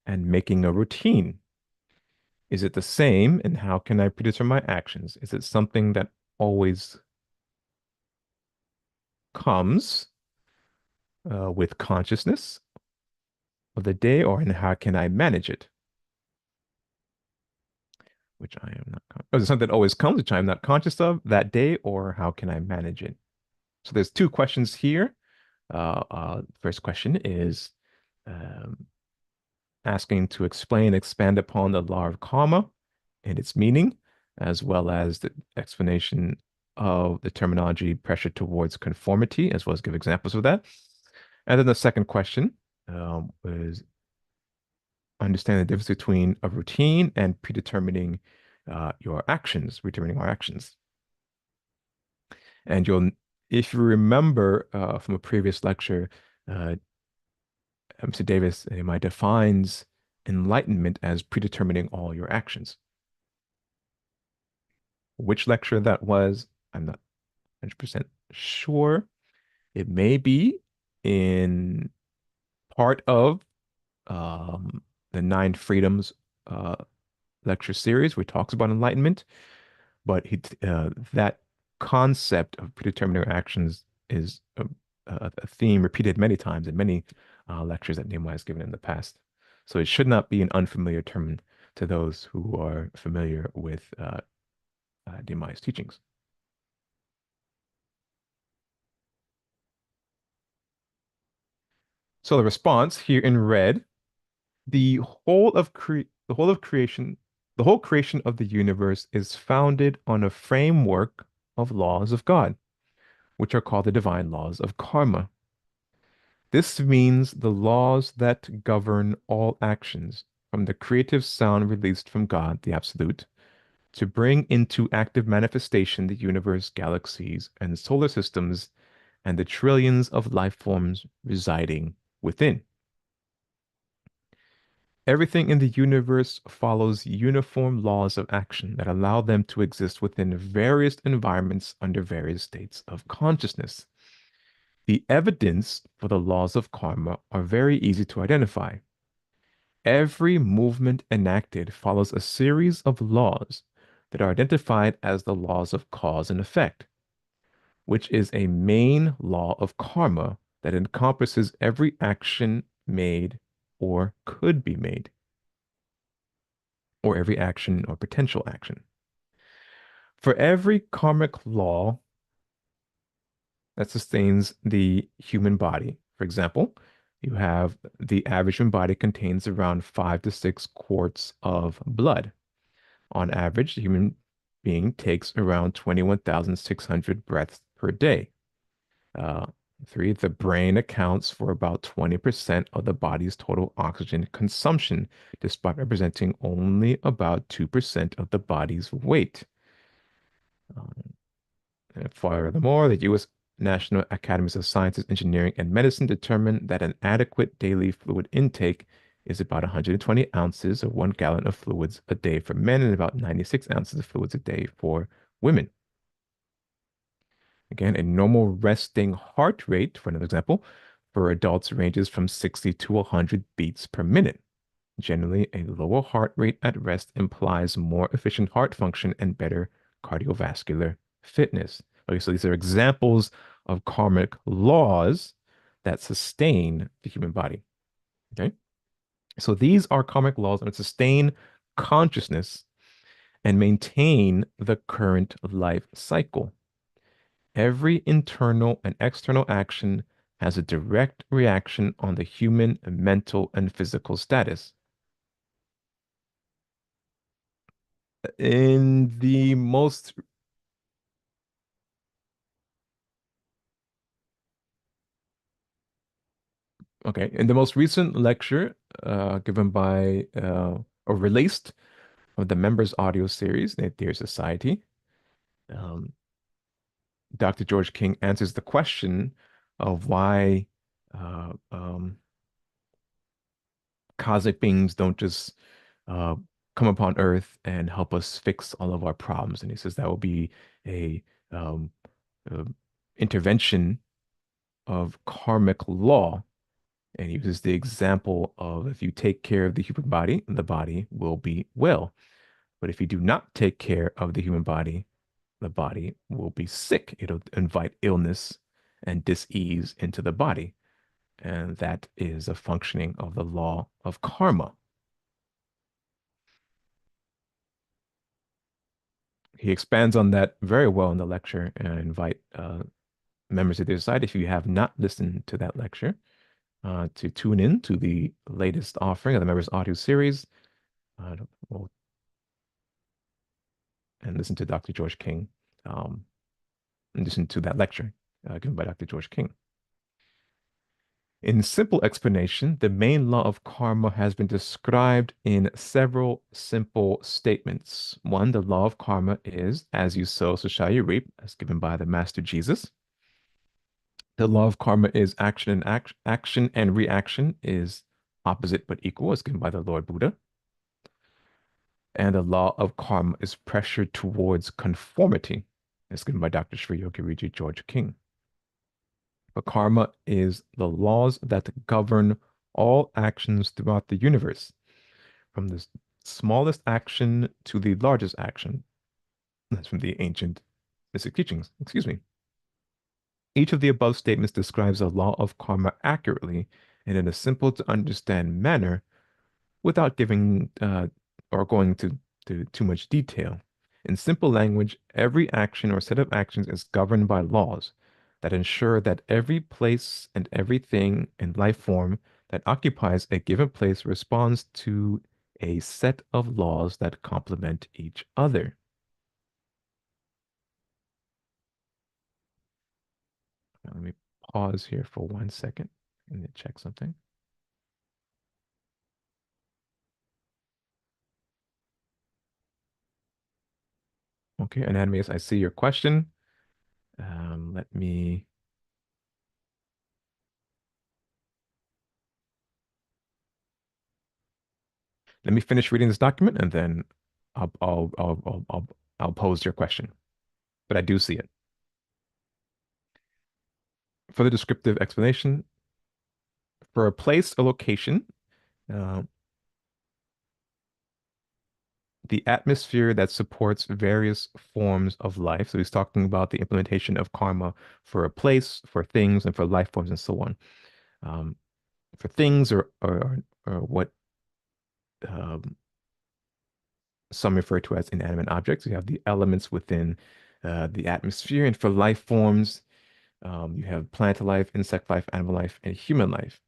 and making a routine? Is it the same? And how can I predetermine my actions? Is it something that always comes, with consciousness of the day, or and how can I manage it? Which I am not. Is it something that always comes, which I'm not conscious of that day, or how can I manage it? So there's two questions here. First question is um, asking to explain, expand upon the law of karma and its meaning, as well as the explanation of the terminology pressure towards conformity, as well as give examples of that. And then the second question is understand the difference between a routine and predetermining your actions, predetermining our actions. And if you remember from a previous lecture, uh, Mr. Davis defines enlightenment as predetermining all your actions. Which lecture that was, I'm not 100% sure. It may be in part of um, the Nine Freedoms uh, lecture series, where he talks about enlightenment, but that concept of predetermining actions is a theme repeated many times in many lectures that Nehemiah has given in the past. So it should not be an unfamiliar term to those who are familiar with Nehemiah's teachings. So the response here in red, the whole of creation, the whole creation of the universe is founded on a framework of laws of God, which are called the divine laws of karma. This means the laws that govern all actions, from the creative sound released from God, the Absolute, to bring into active manifestation the universe, galaxies, and solar systems, and the trillions of life forms residing within. Everything in the universe follows uniform laws of action that allow them to exist within various environments under various states of consciousness. The evidence for the laws of karma are very easy to identify. Every movement enacted follows a series of laws that are identified as the laws of cause and effect, which is a main law of karma that encompasses every action made or could be made, or every action or potential action. For every karmic law that sustains the human body, for example, you have the average human body contains around 5 to 6 quarts of blood. On average, the human being takes around 21,600 breaths per day. Uh, Three, the brain accounts for about 20% of the body's total oxygen consumption, despite representing only about 2% of the body's weight. Um, and furthermore, the U.S. National Academies of Sciences, Engineering, and Medicine determined that an adequate daily fluid intake is about 120 ounces or 1 gallon of fluids a day for men and about 96 ounces of fluids a day for women. Again, a normal resting heart rate, for another example, for adults ranges from 60 to 100 beats per minute. Generally, a lower heart rate at rest implies more efficient heart function and better cardiovascular fitness. Okay, so these are examples of karmic laws that sustain the human body. Okay, so these are karmic laws that sustain consciousness and maintain the current life cycle. Every internal and external action has a direct reaction on the human mental and physical status. In the most Okay, in the most recent lecture given by or released of the members audio series, the Dear Society, um, Dr. George King answers the question of why uh, um, cosmic beings don't just uh, come upon Earth and help us fix all of our problems. And he says that will be a um, uh, intervention of karmic law. And he uses the example of if you take care of the human body, the body will be well. But if you do not take care of the human body, the body will be sick. It'll invite illness and dis-ease into the body. and that is a functioning of the law of karma. He expands on that very well in the lecture, and I invite members of the side, if you have not listened to that lecture, to tune in to the latest offering of the members audio series, well, and listen to Dr. George King, um, and listen to that lecture given by Dr. George King. In simple explanation, the main law of karma has been described in several simple statements. One, the law of karma is, as you sow, so shall you reap, as given by the Master Jesus. The law of karma is action and reaction is opposite but equal, as given by the Lord Buddha. And the law of karma is pressure towards conformity, as given by Dr. Sri Yogi George King. But karma is the laws that govern all actions throughout the universe, from the smallest action to the largest action. That's from the ancient mystic teachings. Excuse me. Each of the above statements describes a law of karma accurately and in a simple to understand manner without giving or going to too much detail. In simple language, every action or set of actions is governed by laws that ensure that every place and everything and life form that occupies a given place responds to a set of laws that complement each other. Now, let me pause here for 1 second and check something. Okay, Anatomies, I see your question. Let me finish reading this document and then I'll I'll I'll I'll I'll, I'll pose your question. But I do see it. For the descriptive explanation, for a place or location, uh, the atmosphere that supports various forms of life. So he's talking about the implementation of karma for a place, for things, and for life forms, and so on. Um, for things or what um, some refer to as inanimate objects, you have the elements within the atmosphere, and for life forms, you have plant life, insect life, animal life, and human life.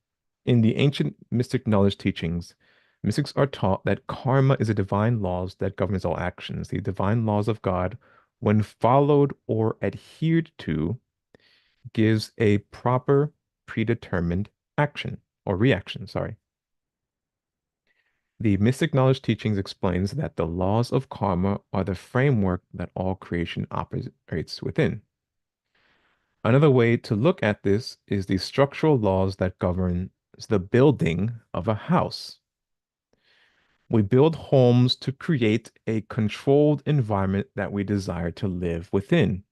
In the ancient mystic knowledge teachings, mystics are taught that karma is a divine laws that governs all actions. The divine laws of God, when followed or adhered to, gives a proper predetermined action or reaction, sorry. The mystic knowledge teachings explains that the laws of karma are the framework that all creation operates within. Another way to look at this is the structural laws that govern the building of a house. We build homes to create a controlled environment that we desire to live within,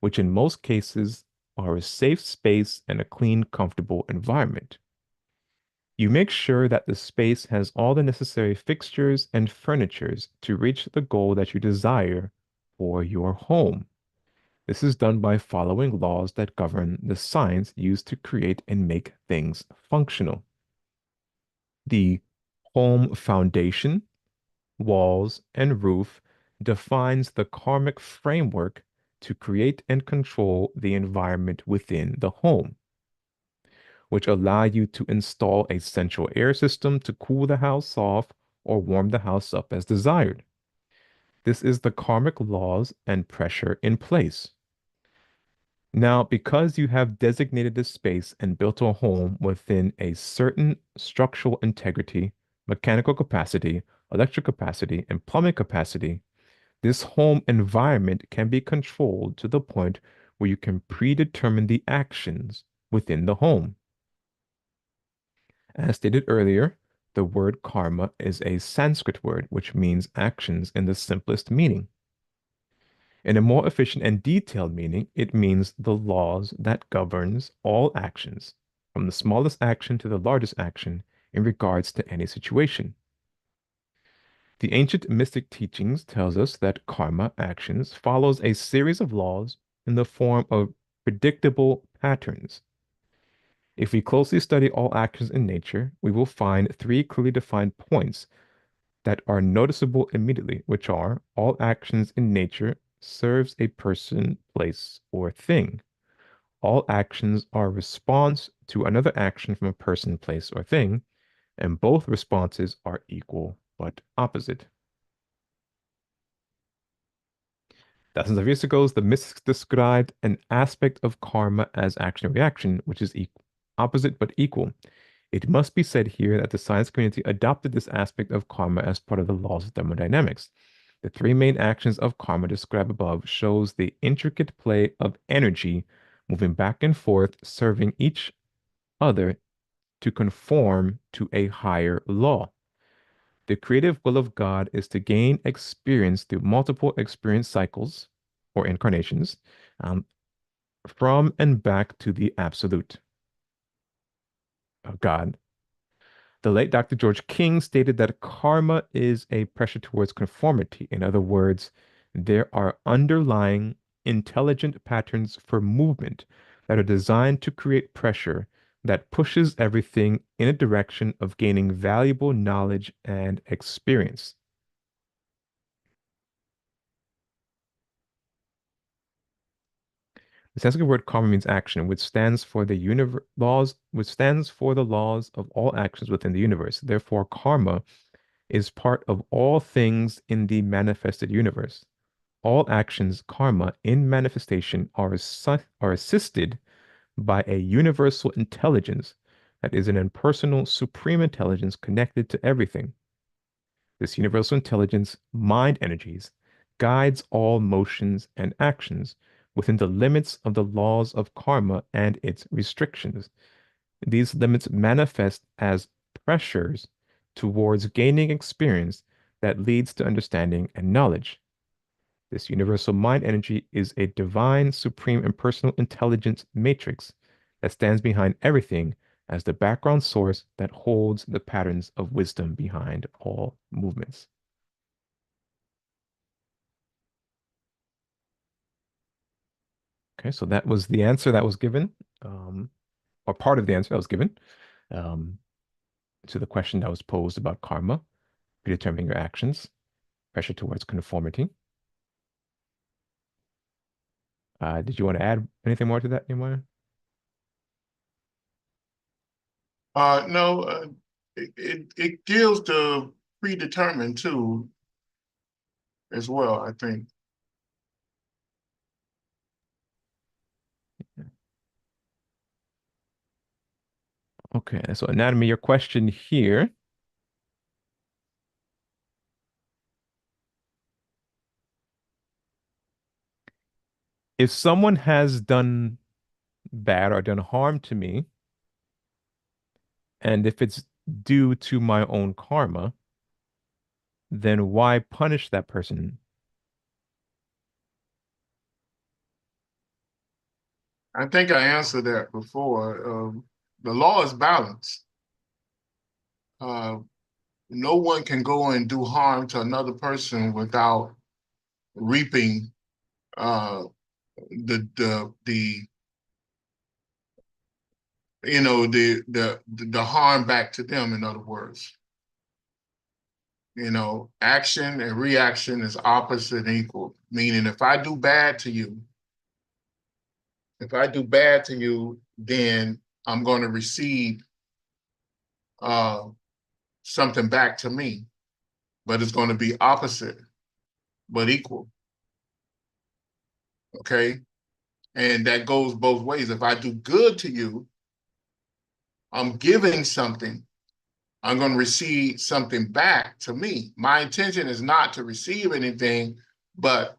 which in most cases are a safe space and a clean, comfortable environment. You make sure that the space has all the necessary fixtures and furnitures to reach the goal that you desire for your home. This is done by following laws that govern the science used to create and make things functional. The home foundation, walls, and roof defines the karmic framework to create and control the environment within the home, which allow you to install a central air system to cool the house off or warm the house up as desired. This is the karmic laws and pressure in place. Now, because you have designated this space and built a home within a certain structural integrity, mechanical capacity, electric capacity, and plumbing capacity, this home environment can be controlled to the point where you can predetermine the actions within the home. As stated earlier, the word karma is a Sanskrit word which means actions in the simplest meaning. In a more efficient and detailed meaning, it means the laws that governs all actions, from the smallest action to the largest action in regards to any situation. The ancient mystic teachings tells us that karma actions follows a series of laws in the form of predictable patterns. If we closely study all actions in nature, we will find three clearly defined points that are noticeable immediately, which are all actions in nature serves a person, place, or thing. All actions are a response to another action from a person, place, or thing, and both responses are equal but opposite. Thousands of years ago, the mystics described an aspect of karma as action and reaction, which is opposite but equal. It must be said here that the science community adopted this aspect of karma as part of the laws of thermodynamics. The three main actions of karma described above shows the intricate play of energy moving back and forth, serving each other to conform to a higher law. The creative will of God is to gain experience through multiple experience cycles or incarnations, um, from and back to the absolute of God. The late Dr. George King stated that karma is a pressure towards conformity. In other words, there are underlying intelligent patterns for movement that are designed to create pressure that pushes everything in a direction of gaining valuable knowledge and experience. The Sanskrit word karma means action, which stands for the laws of all actions within the universe. Therefore, karma is part of all things in the manifested universe. All actions, karma, in manifestation are assisted by a universal intelligence that is an impersonal, supreme intelligence connected to everything. This universal intelligence, mind energies, guides all motions and actions within the limits of the laws of karma and its restrictions. These limits manifest as pressures towards gaining experience that leads to understanding and knowledge. This universal mind energy is a divine, supreme, and personal intelligence matrix that stands behind everything as the background source that holds the patterns of wisdom behind all movements. Okay, so that was the answer that was given, um, or part of the answer that was given, um, to the question that was posed about karma, predetermining your actions, pressure towards conformity. Did you want to add anything more to that, Nehemiah? No, it deals the predetermined too as well, I think. Okay, so anatomy, your question here. If someone has done bad or done harm to me, and if it's due to my own karma, then why punish that person? I think I answered that before. The law is balance. Uh, no one can go and do harm to another person without reaping uh, the the harm back to them. In other words, action and reaction is opposite and equal. Meaning, if I do bad to you, then I'm going to receive uh, something back to me, but it's going to be opposite but equal. Okay, and that goes both ways. If I do good to you, I'm giving something. I'm going to receive something back to me. My intention is not to receive anything, but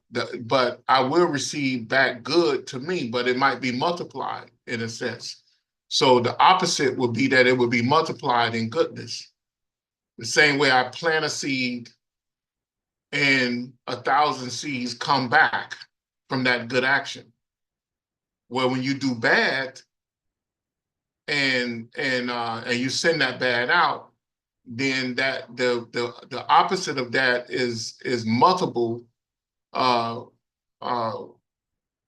I will receive back good to me, but it might be multiplied in a sense. So the opposite would be that it would be multiplied in goodness. The same way I plant a seed and 1,000 seeds come back from that good action. Well, when you do bad and you send that bad out, then that the opposite of that is multiple uh, uh,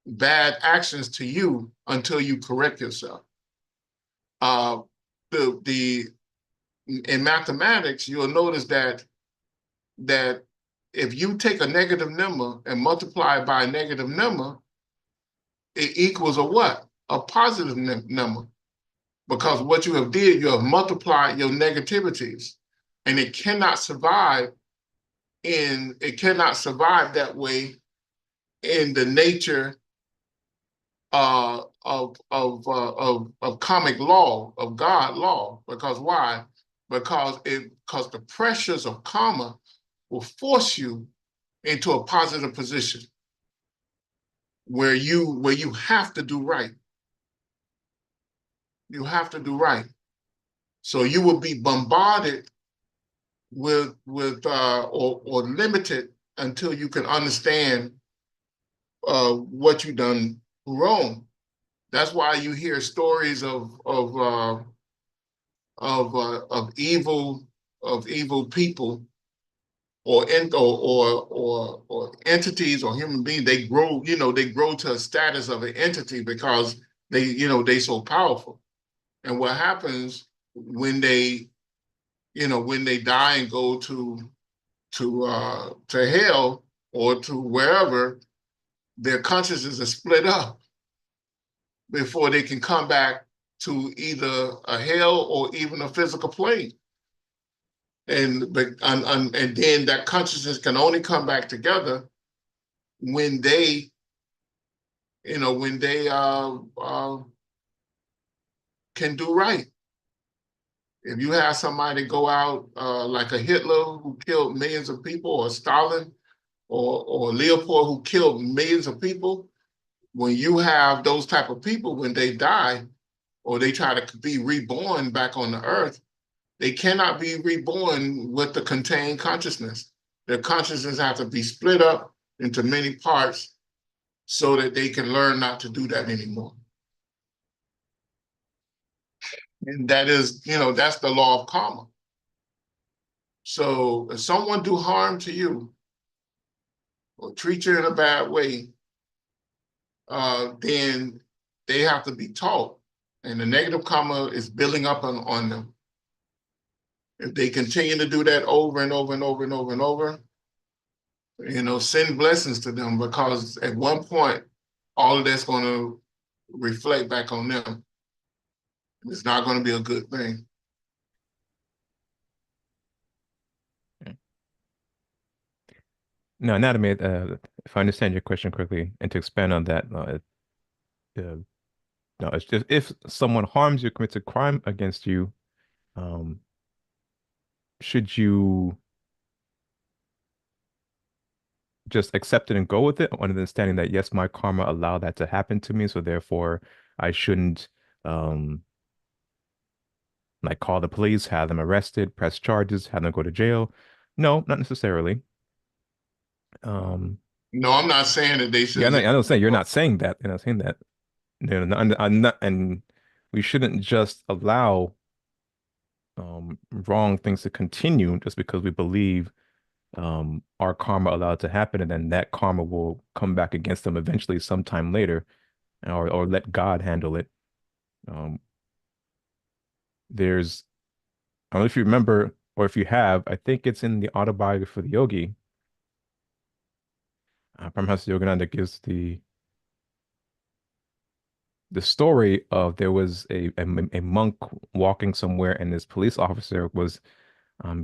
bad actions to you until you correct yourself. Uh, the in mathematics, you'll notice that if you take a negative number and multiply it by a negative number, it equals a what? A positive number. Because what you have did, you have multiplied your negativities, and it cannot survive that way in the nature of comic law, of God law. Because why? Because the pressures of karma will force you into a positive position where you have to do right. You have to do right. So you will be bombarded or limited until you can understand what you've done wrong. That's why you hear stories of evil people or entities or human beings. They grow to a status of an entity because they so powerful. And what happens when they die and go to hell or to wherever, their consciousness is split up before they can come back to either a hell or even a physical plane. And then that consciousness can only come back together when they can do right. If you have somebody go out like a Hitler who killed millions of people, or Stalin, or Leopold who killed millions of people, when you have those type of people, when they die or they try to be reborn back on the earth, they cannot be reborn with the contained consciousness. Their consciousness has to be split up into many parts so that they can learn not to do that anymore. And that's the law of karma. So if someone do harm to you or treat you in a bad way, then they have to be taught. And the negative karma is building up on them. If they continue to do that over and over and over and over and over, send blessings to them, because at one point, all of that's going to reflect back on them. It's not going to be a good thing. No, anatomy, if I understand your question correctly, and to expand on that, no, it's just if someone harms you, commits a crime against you, um, should you just accept it and go with it, understanding that yes, my karma allowed that to happen to me, so therefore I shouldn't um like call the police, have them arrested, press charges, have them go to jail? No, not necessarily. Um, No, I'm not saying that they yeah, should. I don't say you're not saying that. You're not saying that. No, no, I'm not, and we shouldn't just allow wrong things to continue just because we believe our karma allowed to happen, and then that karma will come back against them eventually sometime later, or let God handle it. Um, there's I don't know if you remember or if you have, I think it's in the autobiography of the yogi, Paramahansa Yogananda gives the story of there was a monk walking somewhere, and this police officer was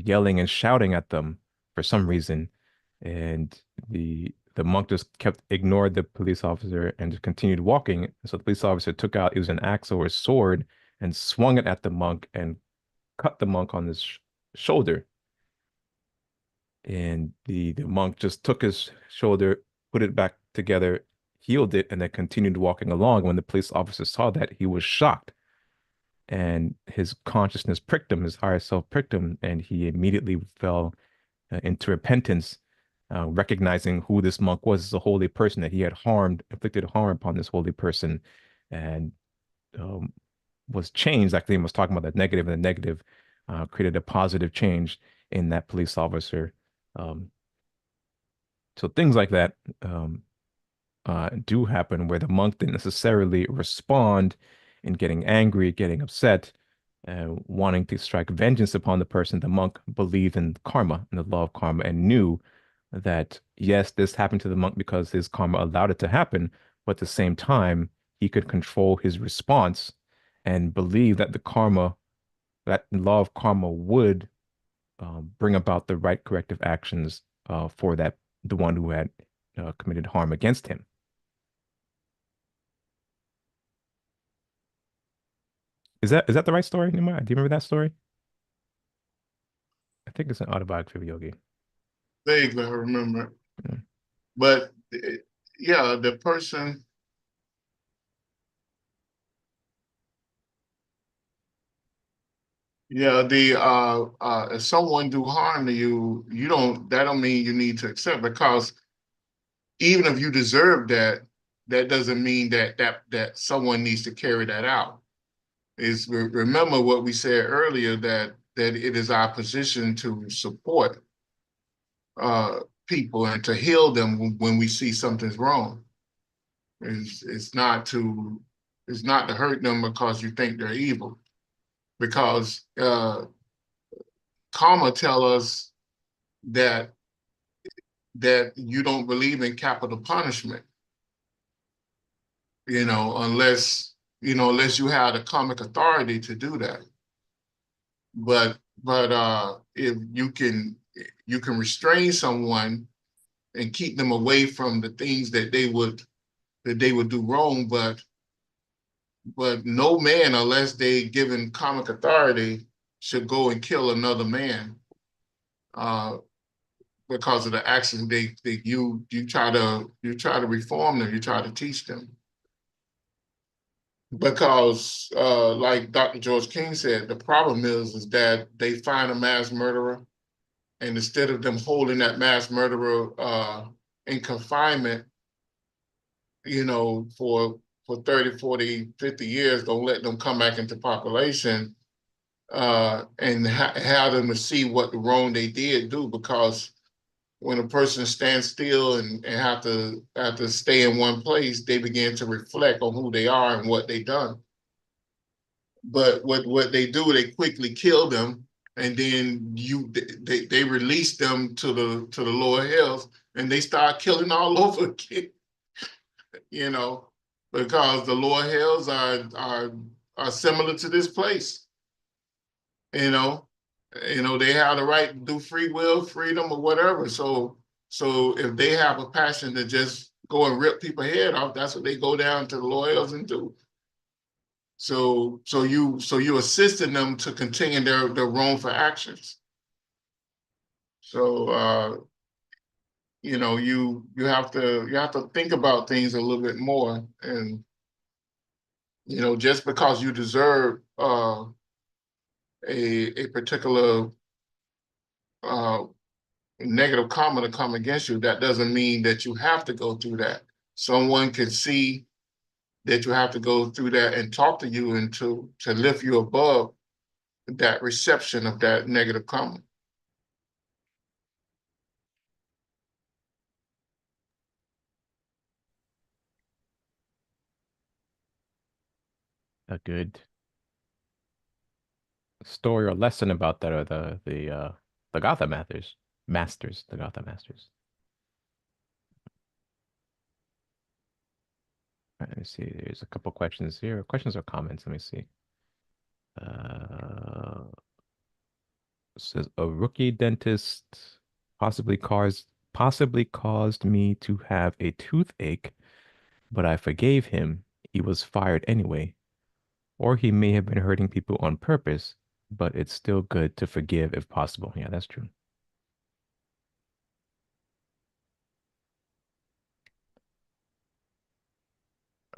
yelling and shouting at them for some reason, and the monk just kept ignored the police officer and just continued walking. So the police officer took out, it was an axe or a sword, and swung it at the monk and cut the monk on his shoulder. And the monk just took his shoulder, put it back together, healed it, and then continued walking along. When the police officer saw that, he was shocked, and his consciousness pricked him, his higher self pricked him, and he immediately fell into repentance, recognizing who this monk was as a holy person, that he had inflicted harm upon this holy person, and um, was changed. Like Liam was talking about, that negative, and the negative created a positive change in that police officer. Um, so things like that do happen where the monk didn't necessarily respond in getting angry, getting upset, wanting to strike vengeance upon the person, the monk believed in karma, in the law of karma, and knew that yes, this happened to the monk because his karma allowed it to happen, but at the same time, he could control his response and believe that the karma, that law of karma would bring about the right corrective actions for that the one who had committed harm against him. Is that the right story, Nima? Do you remember that story? I think it's an autobiography of Yogi. Vaguely, I remember. Yeah. But yeah, the person, yeah, the if someone do harm to you, you don't that don't mean you need to accept, because even if you deserve that, that doesn't mean that someone needs to carry that out. Is remember what we said earlier, that it is our position to support uh people and to heal them when we see something's wrong. It's not to hurt them because you think they're evil. Because karma tell us that you don't believe in capital punishment, unless unless you have the karmic authority to do that. But if you can restrain someone and keep them away from the things that they would do wrong, but no man, unless they given karmic authority, should go and kill another man uh, because of the actions you try to reform them, you try to teach them. Because like Dr. George King said, the problem is that they find a mass murderer, and instead of them holding that mass murderer in confinement, for 30, 40, 50 years, don't let them come back into population, and have them to see what the wrong they did do. Because when a person stands still and have to stay in one place, they begin to reflect on who they are and what they done. But what they do, they quickly kill them, and then they release them to the lower hells, and they start killing all over again. you know, because the lower hells are similar to this place. You know, they have the right to do free will, freedom, or whatever. So if they have a passion to just go and rip people's head off, that's what they go down to the lower hells and do. So you assisting them to continue their wrongful actions. So you have to think about things a little bit more. And just because you deserve a particular uh, negative karma to come against you, that doesn't mean that you have to go through that. Someone can see that you have to go through that and talk to you and to lift you above that reception of that negative karma. A good story or lesson about that are the Gotha masters, the Gotha masters. Let me see. There's a couple questions here. Questions or comments? Let me see. Uh, says a rookie dentist possibly caused me to have a toothache, but I forgave him. He was fired anyway. Or he may have been hurting people on purpose, but it's still good to forgive if possible. Yeah, that's true.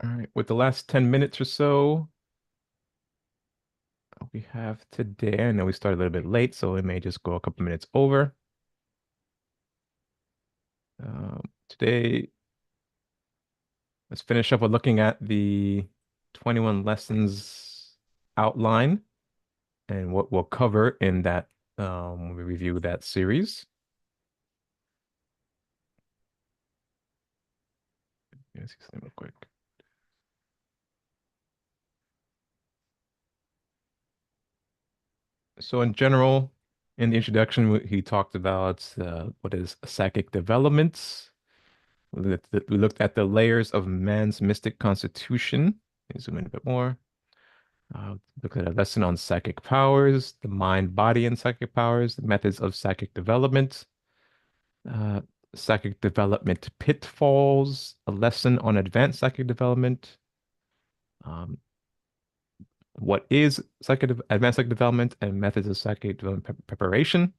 All right, with the last 10 minutes or so we have today, I know we started a little bit late, so it may just go a couple minutes over. Today, let's finish up with looking at the 21 lessons outline and what we'll cover in that when we review that series. Let's see something real quick. So in general, in the introduction, he talked about what is psychic developments. We looked at the layers of man's mystic constitution. Let me zoom in a bit more. Look at a lesson on psychic powers, the mind, body, and psychic powers, the methods of psychic development, uh, psychic development pitfalls, a lesson on advanced psychic development, um, what is advanced psychic development, and methods of psychic development preparation.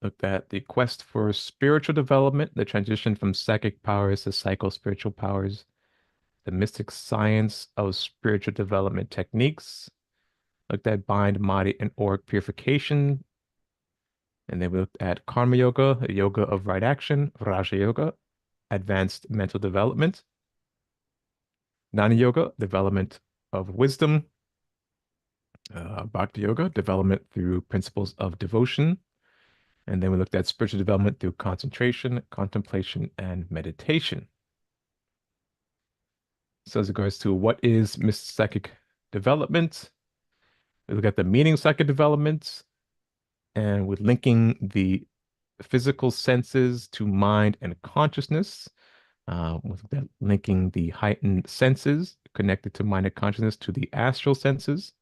Looked at the quest for spiritual development, the transition from psychic powers to psycho-spiritual powers, the mystic science of spiritual development techniques. Looked at mind, body, and auric purification. And then we looked at karma yoga, the yoga of right action, raja yoga, advanced mental development, jnana yoga, development of wisdom, bhakti yoga, development through principles of devotion. And then we looked at spiritual development through concentration, contemplation, and meditation. So as regards to what is psychic development, we look at the meaning of psychic development, and with linking the physical senses to mind and consciousness, with that linking the heightened senses connected to mind and consciousness to the astral senses.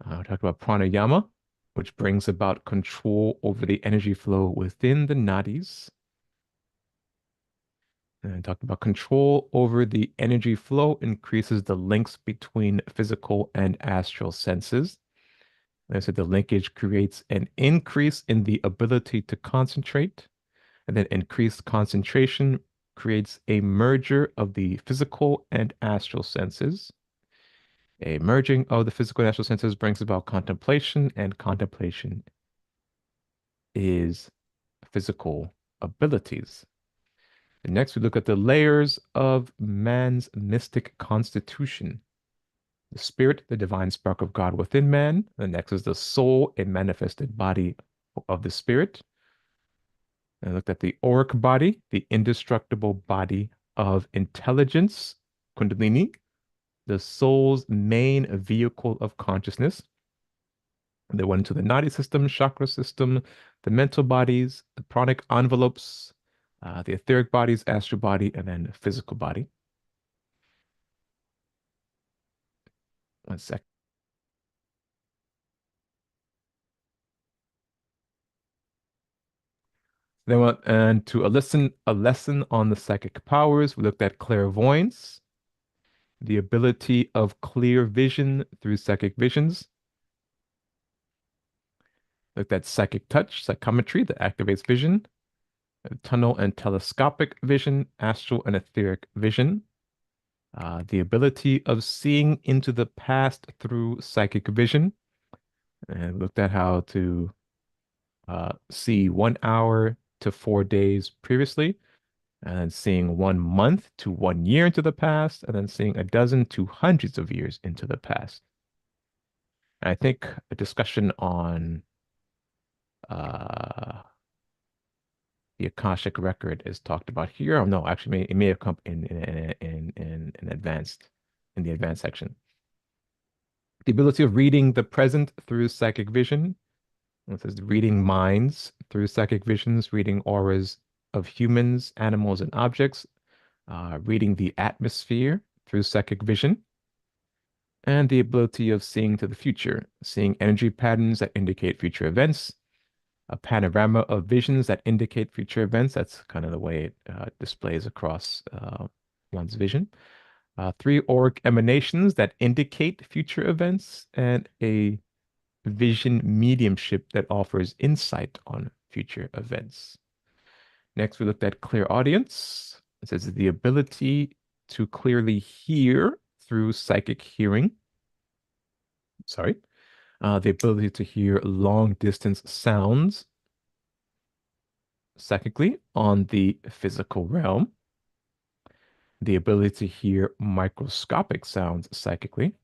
We talked about pranayama, which brings about control over the energy flow within the nadis. And talked about control over the energy flow increases the links between physical and astral senses. Like I said, the linkage creates an increase in the ability to concentrate, and then increased concentration creates a merger of the physical and astral senses. A merging of the physical and astral senses brings about contemplation, and contemplation is physical abilities. And next, we look at the layers of man's mystic constitution. The spirit, the divine spark of God within man. The next is the soul, a manifested body of the spirit. I looked at the auric body, the indestructible body of intelligence, Kundalini, the soul's main vehicle of consciousness. They went into the nadi system, chakra system, the mental bodies, the pranic envelopes, the etheric bodies, astral body, and then physical body. One sec. Then went and to a lesson on the psychic powers. We looked at clairvoyance, the ability of clear vision through psychic visions. Looked at psychic touch, psychometry that activates vision, tunnel and telescopic vision, astral and etheric vision, the ability of seeing into the past through psychic vision, and looked at how to see 1 hour to 4 days previously, and then seeing 1 month to 1 year into the past, and then seeing a dozen to hundreds of years into the past. And I think a discussion on uh, the Akashic record is talked about here. Oh no, actually, it may have come in advanced in the advanced section. The ability of reading the present through psychic vision. It says reading minds through psychic visions, reading auras of humans, animals, and objects, reading the atmosphere through psychic vision, and the ability of seeing to the future, seeing energy patterns that indicate future events, a panorama of visions that indicate future events. That's kind of the way it displays across one's vision. 3 auric emanations that indicate future events, and a vision mediumship that offers insight on future events. Next, we looked at clairaudience. It says the ability to clearly hear through psychic hearing. Sorry. The ability to hear long distance sounds psychically on the physical realm. The ability to hear microscopic sounds psychically,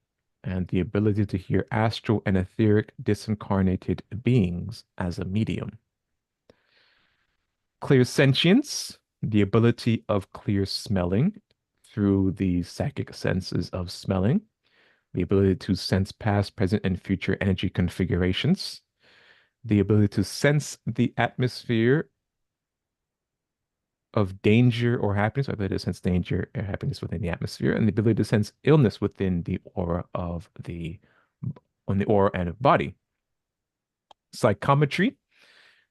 and the ability to hear astral and etheric disincarnated beings as a medium. Clear sentience, the ability of clear smelling through the psychic senses of smelling, the ability to sense past, present, and future energy configurations, the ability to sense the atmosphere of danger or happiness, or ability to sense danger or happiness within the atmosphere, and the ability to sense illness within the aura of the on the aura and of body. Psychometry,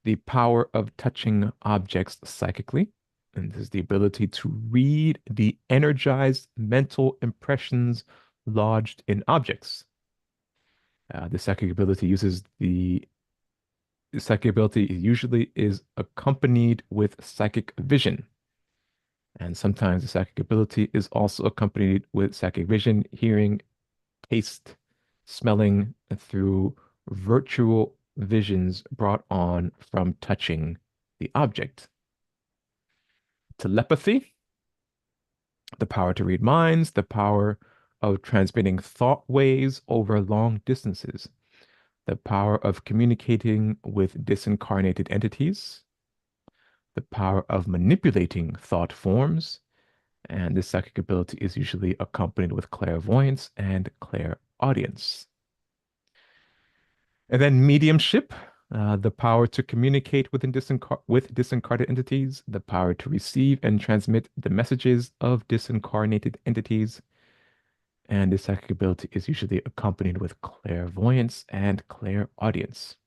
the power of touching objects psychically. And this is the ability to read the energized mental impressions lodged in objects. The psychic ability uses the psychic ability usually is accompanied with psychic vision. And sometimes the psychic ability is also accompanied with psychic vision, hearing, taste, smelling through virtual visions brought on from touching the object. Telepathy, the power to read minds, the power of transmitting thought waves over long distances, the power of communicating with disincarnated entities, the power of manipulating thought forms, and this psychic ability is usually accompanied with clairvoyance and clairaudience. And then mediumship, the power to communicate with disincarnated entities, the power to receive and transmit the messages of disincarnated entities. And this psychic ability is usually accompanied with clairvoyance and clairaudience.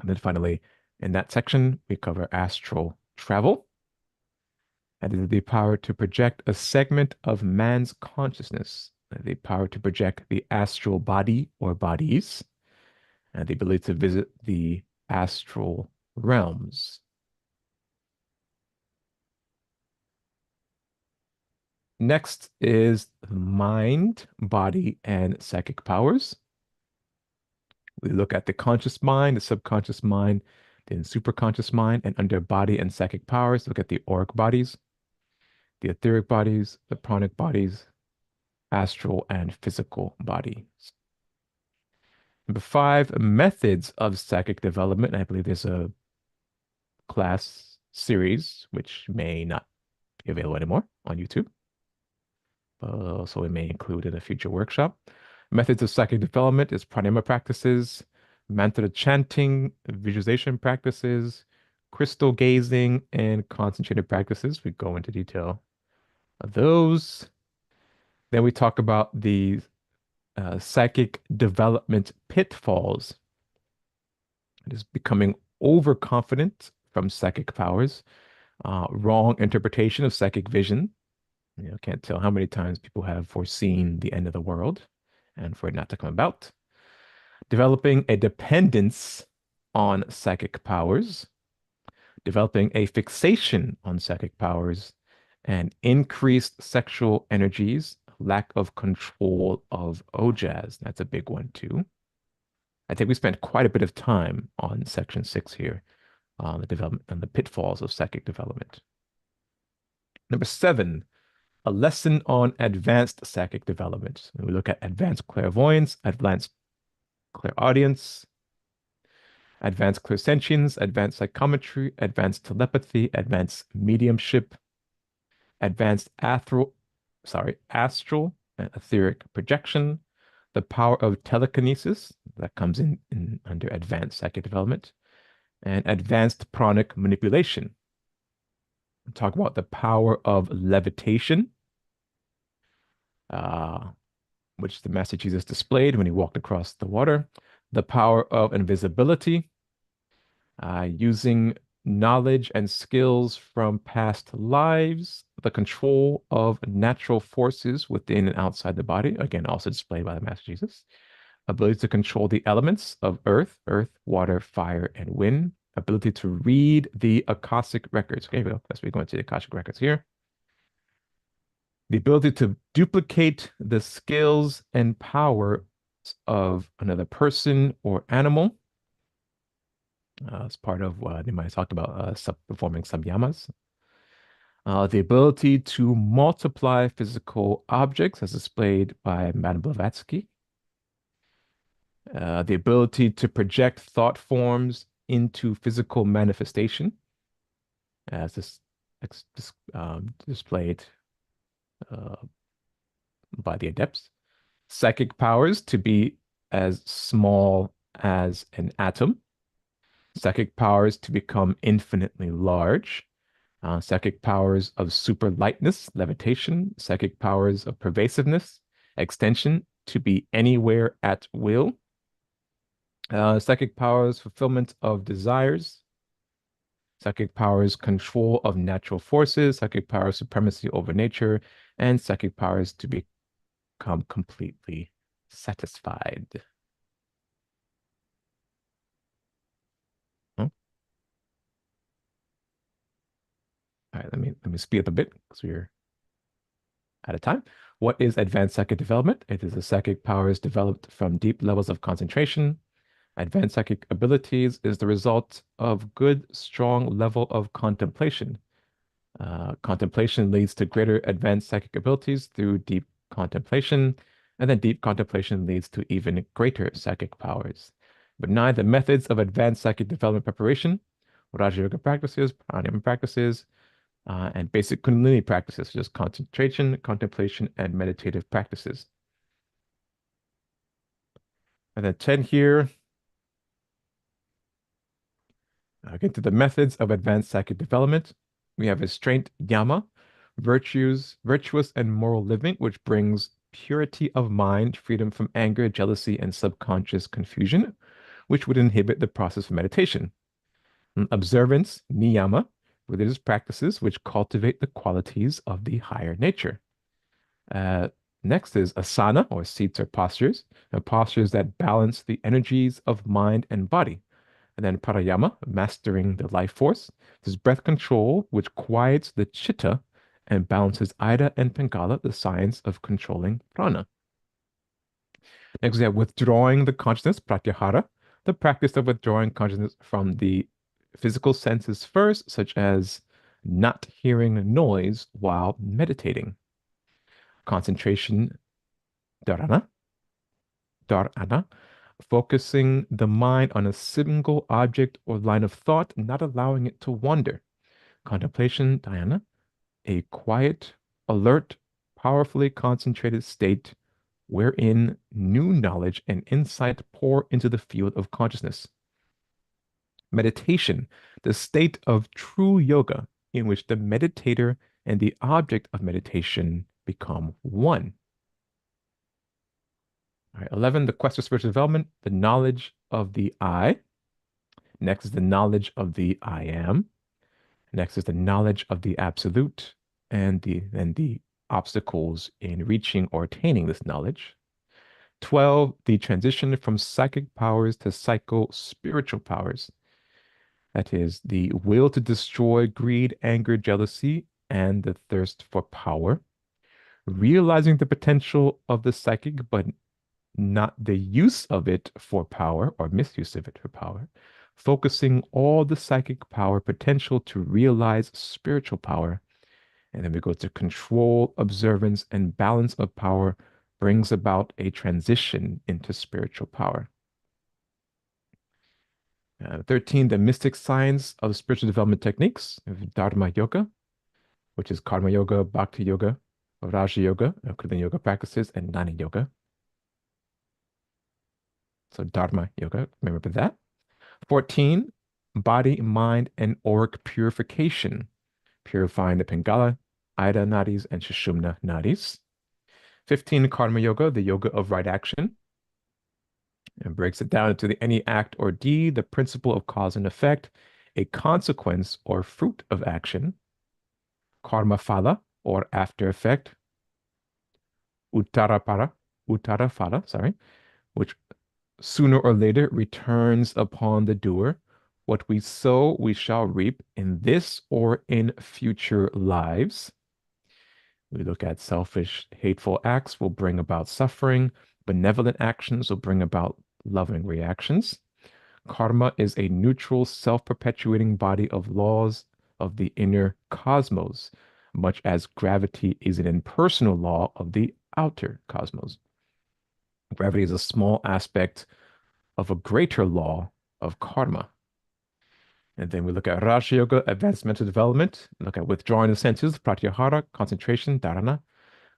And then finally, in that section, we cover astral travel. That is the power to project a segment of man's consciousness, the power to project the astral body or bodies, and the ability to visit the astral realms. Next is mind, body, and psychic powers. We look at the conscious mind, the subconscious mind, then superconscious mind, and under body and psychic powers, look at the auric bodies, the etheric bodies, the pranic bodies, astral and physical bodies. Number five, methods of psychic development. I believe there's a class series which may not be available anymore on YouTube. So we may include in a future workshop. Methods of psychic development is pranayama practices, mantra chanting, visualization practices, crystal gazing, and concentrated practices. We go into detail of those. Then we talk about the psychic development pitfalls. It is becoming overconfident from psychic powers, wrong interpretation of psychic vision. You know, can't tell how many times people have foreseen the end of the world and for it not to come about. Developing a dependence on psychic powers, developing a fixation on psychic powers, and increased sexual energies, lack of control of OJAS. That's a big one too. I think we spent quite a bit of time on section 6 here, on the development and the pitfalls of psychic development. Number 7, a lesson on advanced psychic development. We look at advanced clairvoyance, advanced clairaudience, advanced clairsentience, advanced psychometry, advanced telepathy, advanced mediumship, advanced astral and etheric projection, the power of telekinesis that comes in under advanced psychic development, and advanced pranic manipulation. We'll talk about the power of levitation, uh, which the Master Jesus displayed when he walked across the water, the power of invisibility, using knowledge and skills from past lives, the control of natural forces within and outside the body, again, also displayed by the Master Jesus, ability to control the elements of earth, water, fire, and wind, ability to read the Akashic records. Okay, well, that's where we go into the Akashic records here. The ability to duplicate the skills and power of another person or animal. As part of what they might have talked about performing samyamas. The ability to multiply physical objects as displayed by Madame Blavatsky. The ability to project thought forms into physical manifestation as displayed uh, by the adepts. Psychic powers to be as small as an atom. Psychic powers to become infinitely large. Psychic powers of super lightness, levitation. Psychic powers of pervasiveness, extension to be anywhere at will. Psychic powers, fulfillment of desires. Psychic powers, control of natural forces. Psychic powers, supremacy over nature. And psychic powers to become completely satisfied. Oh, all right, let me speed up a bit because we're out of time. What is advanced psychic development? It is the psychic powers developed from deep levels of concentration. Advanced psychic abilities is the result of good, strong level of contemplation. Contemplation leads to greater advanced psychic abilities through deep contemplation, and then deep contemplation leads to even greater psychic powers. But nine, the methods of advanced psychic development preparation, Raja Yoga practices, pranayama practices, and basic Kundalini practices, such as concentration, contemplation, and meditative practices. And then 10 here, get to the methods of advanced psychic development. We have restraint, yama, virtuous and moral living, which brings purity of mind, freedom from anger, jealousy, and subconscious confusion, which would inhibit the process of meditation. Observance, niyama, religious practices which cultivate the qualities of the higher nature. Uh, Next is asana, or seats or postures, postures that balance the energies of mind and body. And then pranayama, mastering the life force. This is breath control, which quiets the chitta and balances Ida and Pingala, the science of controlling prana. Next, we have withdrawing the consciousness, pratyahara, the practice of withdrawing consciousness from the physical senses first, such as not hearing noise while meditating. Concentration, dharana, dharana, focusing the mind on a single object or line of thought, not allowing it to wander. Contemplation, dhyana, a quiet, alert, powerfully concentrated state wherein new knowledge and insight pour into the field of consciousness. Meditation, the state of true yoga in which the meditator and the object of meditation become one. All right, 11, the quest for spiritual development, the knowledge of the I. Next is the knowledge of the I am. Next is the knowledge of the absolute and the obstacles in reaching or attaining this knowledge. 12, the transition from psychic powers to psycho-spiritual powers. That is the will to destroy greed, anger, jealousy, and the thirst for power. Realizing the potential of the psychic, but not the use of it for power or misuse of it for power. Focusing all the psychic power potential to realize spiritual power. And then we go to control, observance, and balance of power brings about a transition into spiritual power. 13, the mystic science of spiritual development techniques of Dharma Yoga, which is Karma Yoga, Bhakti Yoga, Raja Yoga, Kundalini Yoga practices, and Jnana Yoga. So Dharma Yoga, remember that. 14, body, mind, and auric purification, purifying the Pingala, Ida nadis, and Sushumna nadis. 15, Karma Yoga, the yoga of right action, and breaks it down into any act or deed, the principle of cause and effect, a consequence or fruit of action. Karma phala, or after effect. Uttara phala, sorry, which sooner or later returns upon the doer. What we sow, we shall reap in this or in future lives. We look at selfish, hateful acts will bring about suffering. Benevolent actions will bring about loving reactions. Karma is a neutral, self-perpetuating body of laws of the inner cosmos, much as gravity is an impersonal law of the outer cosmos. Gravity is a small aspect of a greater law of karma. And then we look at Raja Yoga, advanced mental development, look at withdrawing the senses, pratyahara, concentration, dharana,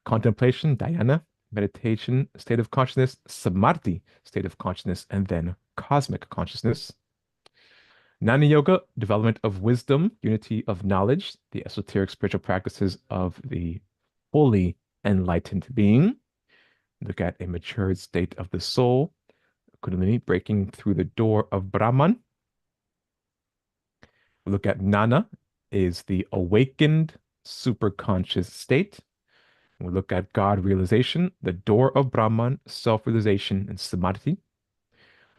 contemplation, dhyana, meditation state of consciousness, samadhi state of consciousness, and then cosmic consciousness. Jnana Yoga, development of wisdom, unity of knowledge, the esoteric spiritual practices of the fully enlightened being. Look at a matured state of the soul, Kundalini breaking through the door of Brahman. We look at Jnana is the awakened superconscious state. We look at God realization, the door of Brahman, self-realization, and samadhi.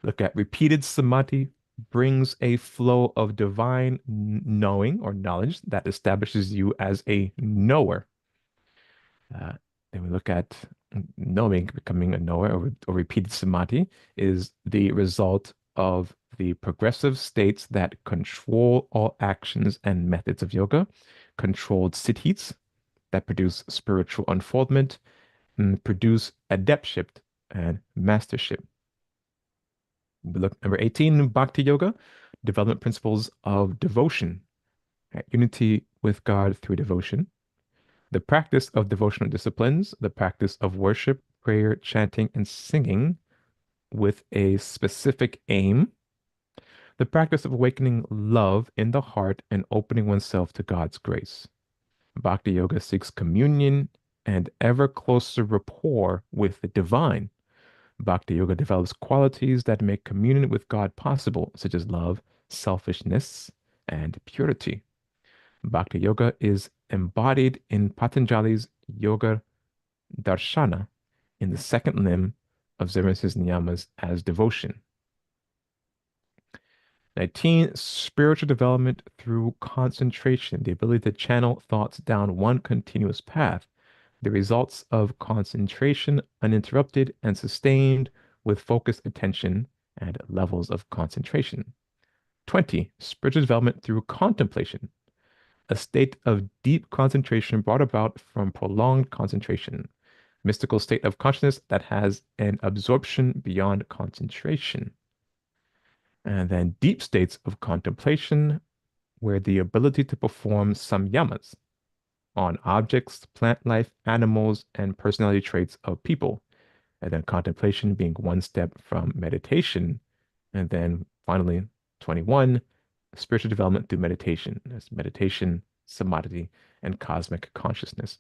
Look at repeated samadhi brings a flow of divine knowing or knowledge that establishes you as a knower. Uh, then we look at knowing, becoming a knower, or repeated samadhi is the result of the progressive states that control all actions and methods of yoga, controlled siddhis that produce spiritual unfoldment, and produce adeptship and mastership. We look number 18, Bhakti Yoga, development principles of devotion, right? Unity with God through devotion, the practice of devotional disciplines, the practice of worship, prayer, chanting, and singing with a specific aim, the practice of awakening love in the heart and opening oneself to God's grace. Bhakti Yoga seeks communion and ever closer rapport with the divine. Bhakti Yoga develops qualities that make communion with God possible, such as love, selfishness, and purity. Bhakti Yoga is embodied in Patanjali's Yoga Darshana in the second limb of Zemesis Niyamas as devotion. 19, spiritual development through concentration, the ability to channel thoughts down one continuous path. The results of concentration uninterrupted and sustained with focused attention and levels of concentration. 20, spiritual development through contemplation, a state of deep concentration brought about from prolonged concentration, mystical state of consciousness that has an absorption beyond concentration. And then deep states of contemplation, where the ability to perform samyamas on objects, plant life, animals, and personality traits of people. And then contemplation being one step from meditation. And then finally, 21, spiritual development through meditation. That's meditation, samadhi, and cosmic consciousness.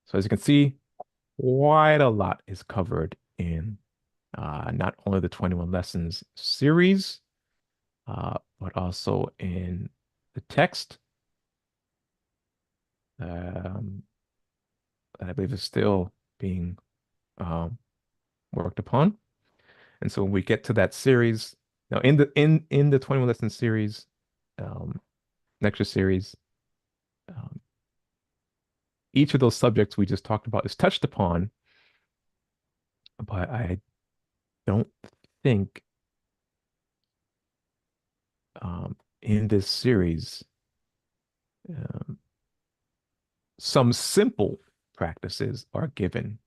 So as you can see, quite a lot is covered in not only the 21 lessons series, but also in the text um, that I believe is still being um, worked upon. And so when we get to that series, now in the 21 lesson series, um, lecture series, um, each of those subjects we just talked about is touched upon, but I don't think in this series um, some simple practices are given,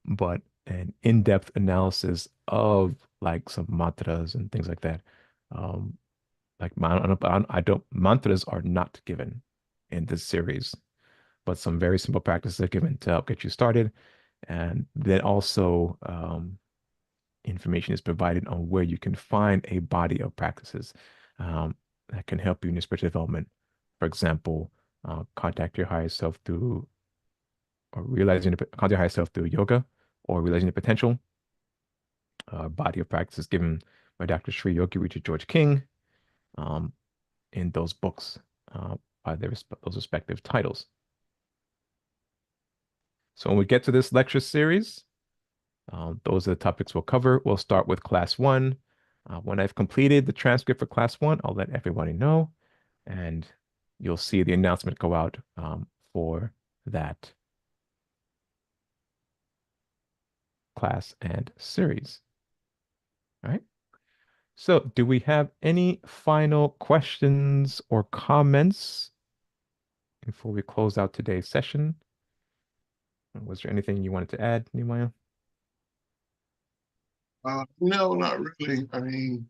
but an in-depth analysis of like some mantras and things like that. Um, like I don't mantras are not given in this series, but some very simple practices are given to help get you started, and then also information is provided on where you can find a body of practices that can help you in your spiritual development. For example, contact your higher self through or contact your higher self through yoga or realizing the potential. Body of practices given by Dr. Sri Yogi Richard George King um, in those books by those respective titles. So when we get to this lecture series, those are the topics we'll cover. We'll start with class one. When I've completed the transcript for class one, I'll let everybody know, and you'll see the announcement go out for that class and series. All right. So, do we have any final questions or comments before we close out today's session? Was there anything you wanted to add, Nehemiah? No, not really. I mean,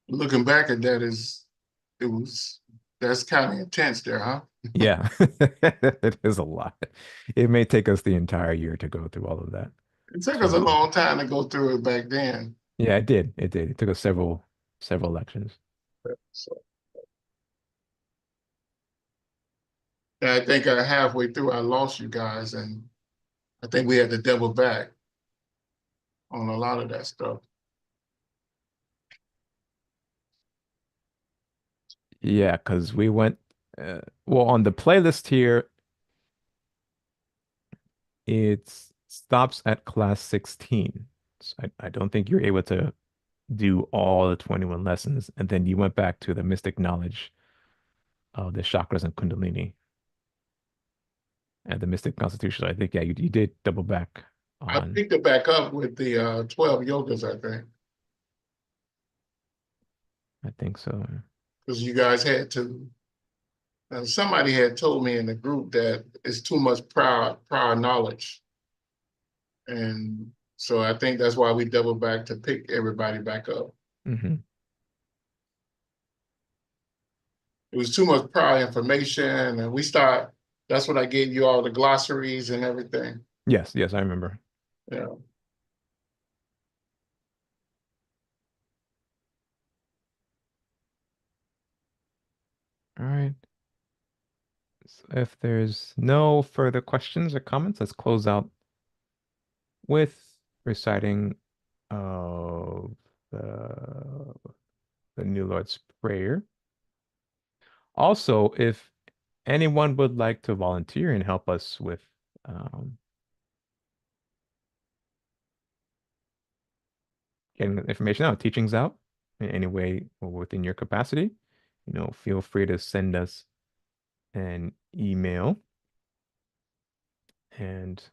looking back at that, it was That's kind of intense there, huh? Yeah, it is a lot. It may take us the entire year to go through all of that. It took us a 20. long time to go through it back then. Yeah, it did. It did. It took us several lections. So and I think halfway through I lost you guys, and I think we had to double back on a lot of that stuff. Yeah, because we went, well, on the playlist here, it stops at class 16. So I don't think you're able to do all the 21 lessons. And then you went back to the mystic knowledge of the chakras and Kundalini and the mystic constitution. So I think, yeah, you did double back I on, picked it back up with the 12 yogas, I think, I think so. because you guys had to. Somebody had told me in the group that it's too much prior knowledge, and so I think that's why we doubled back to pick everybody back up. Hmm. It was too much prior information, and we start. That's when I gave you all the glossaries and everything. Yes, yes, I remember. Yeah. All right. So if there's no further questions or comments, let's close out with reciting of the, the New Lord's Prayer. Also, if anyone would like to volunteer and help us with um, getting the information out, teachings out in any way or within your capacity, feel free to send us an email and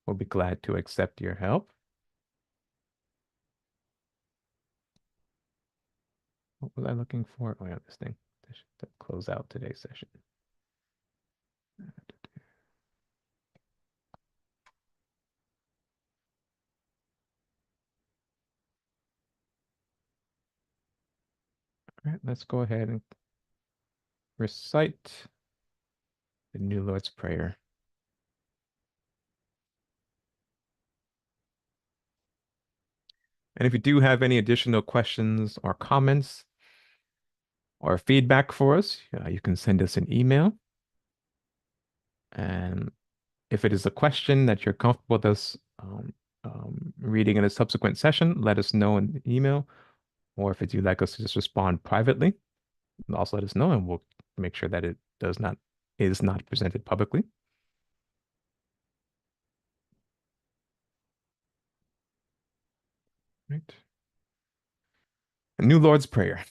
we'll be glad to accept your help. What was I looking for? Oh, yeah, this thing to close out today's session. All right, let's go ahead and recite the New Lord's Prayer. And if you do have any additional questions or comments or feedback for us, you can send us an email. And if it is a question that you're comfortable with us reading in a subsequent session, let us know in the email. Or if you'd like us to just respond privately, also let us know, and we'll make sure that it is not presented publicly. Right. A New Lord's Prayer.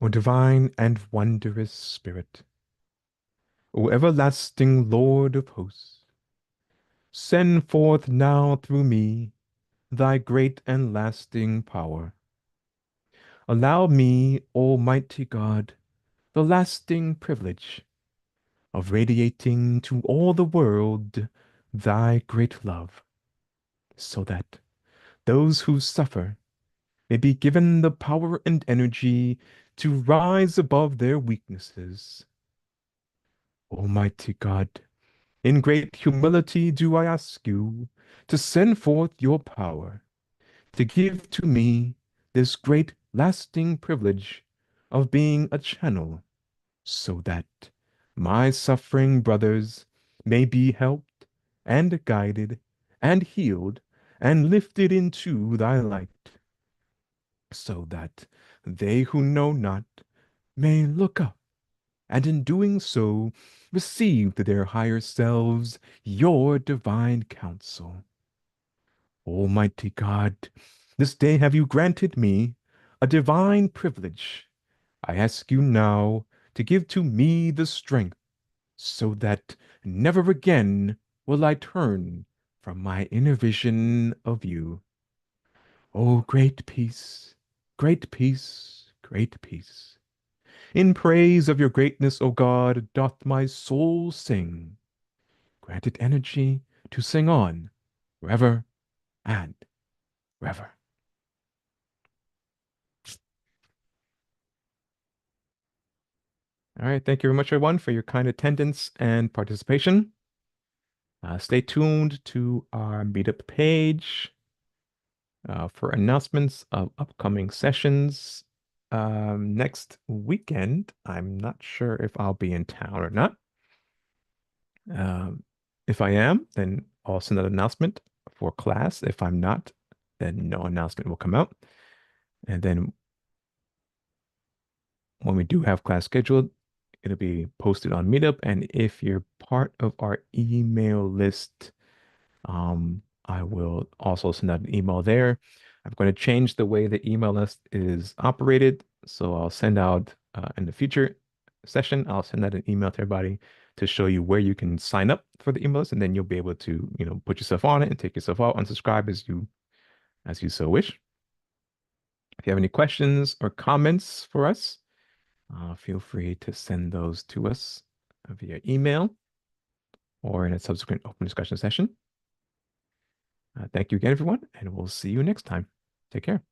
O divine and wondrous Spirit, O everlasting Lord of hosts, send forth now through me thy great and lasting power. Allow me, Almighty God, the lasting privilege of radiating to all the world thy great love, so that those who suffer may be given the power and energy to rise above their weaknesses. Almighty God, in great humility do I ask you to send forth your power, to give to me this great lasting privilege of being a channel, so that my suffering brothers may be helped and guided and healed and lifted into thy light, so that they who know not may look up and in doing so receive to their higher selves your divine counsel. Almighty God, this day have you granted me a divine privilege. I ask you now to give to me the strength so that never again will I turn from my inner vision of you. O great peace, great peace, great peace. In praise of your greatness, O God, doth my soul sing. Grant it energy to sing on forever and forever. All right. Thank you very much, everyone, for your kind attendance and participation. Stay tuned to our Meetup page for announcements of upcoming sessions. Next weekend, I'm not sure if I'll be in town or not. Um, if I am, then I'll send an announcement for class. If I'm not, then no announcement will come out. And then when we do have class scheduled, it'll be posted on Meetup. And if you're part of our email list, I will also send out an email there. I'm going to change the way the email list is operated. So I'll send out in the future session, I'll send out an email to everybody to show you where you can sign up for the email list, and then you'll be able to, put yourself on it and take yourself out, unsubscribe as you so wish. If you have any questions or comments for us, feel free to send those to us via email or in a subsequent open discussion session. Thank you again, everyone, and we'll see you next time. Take care.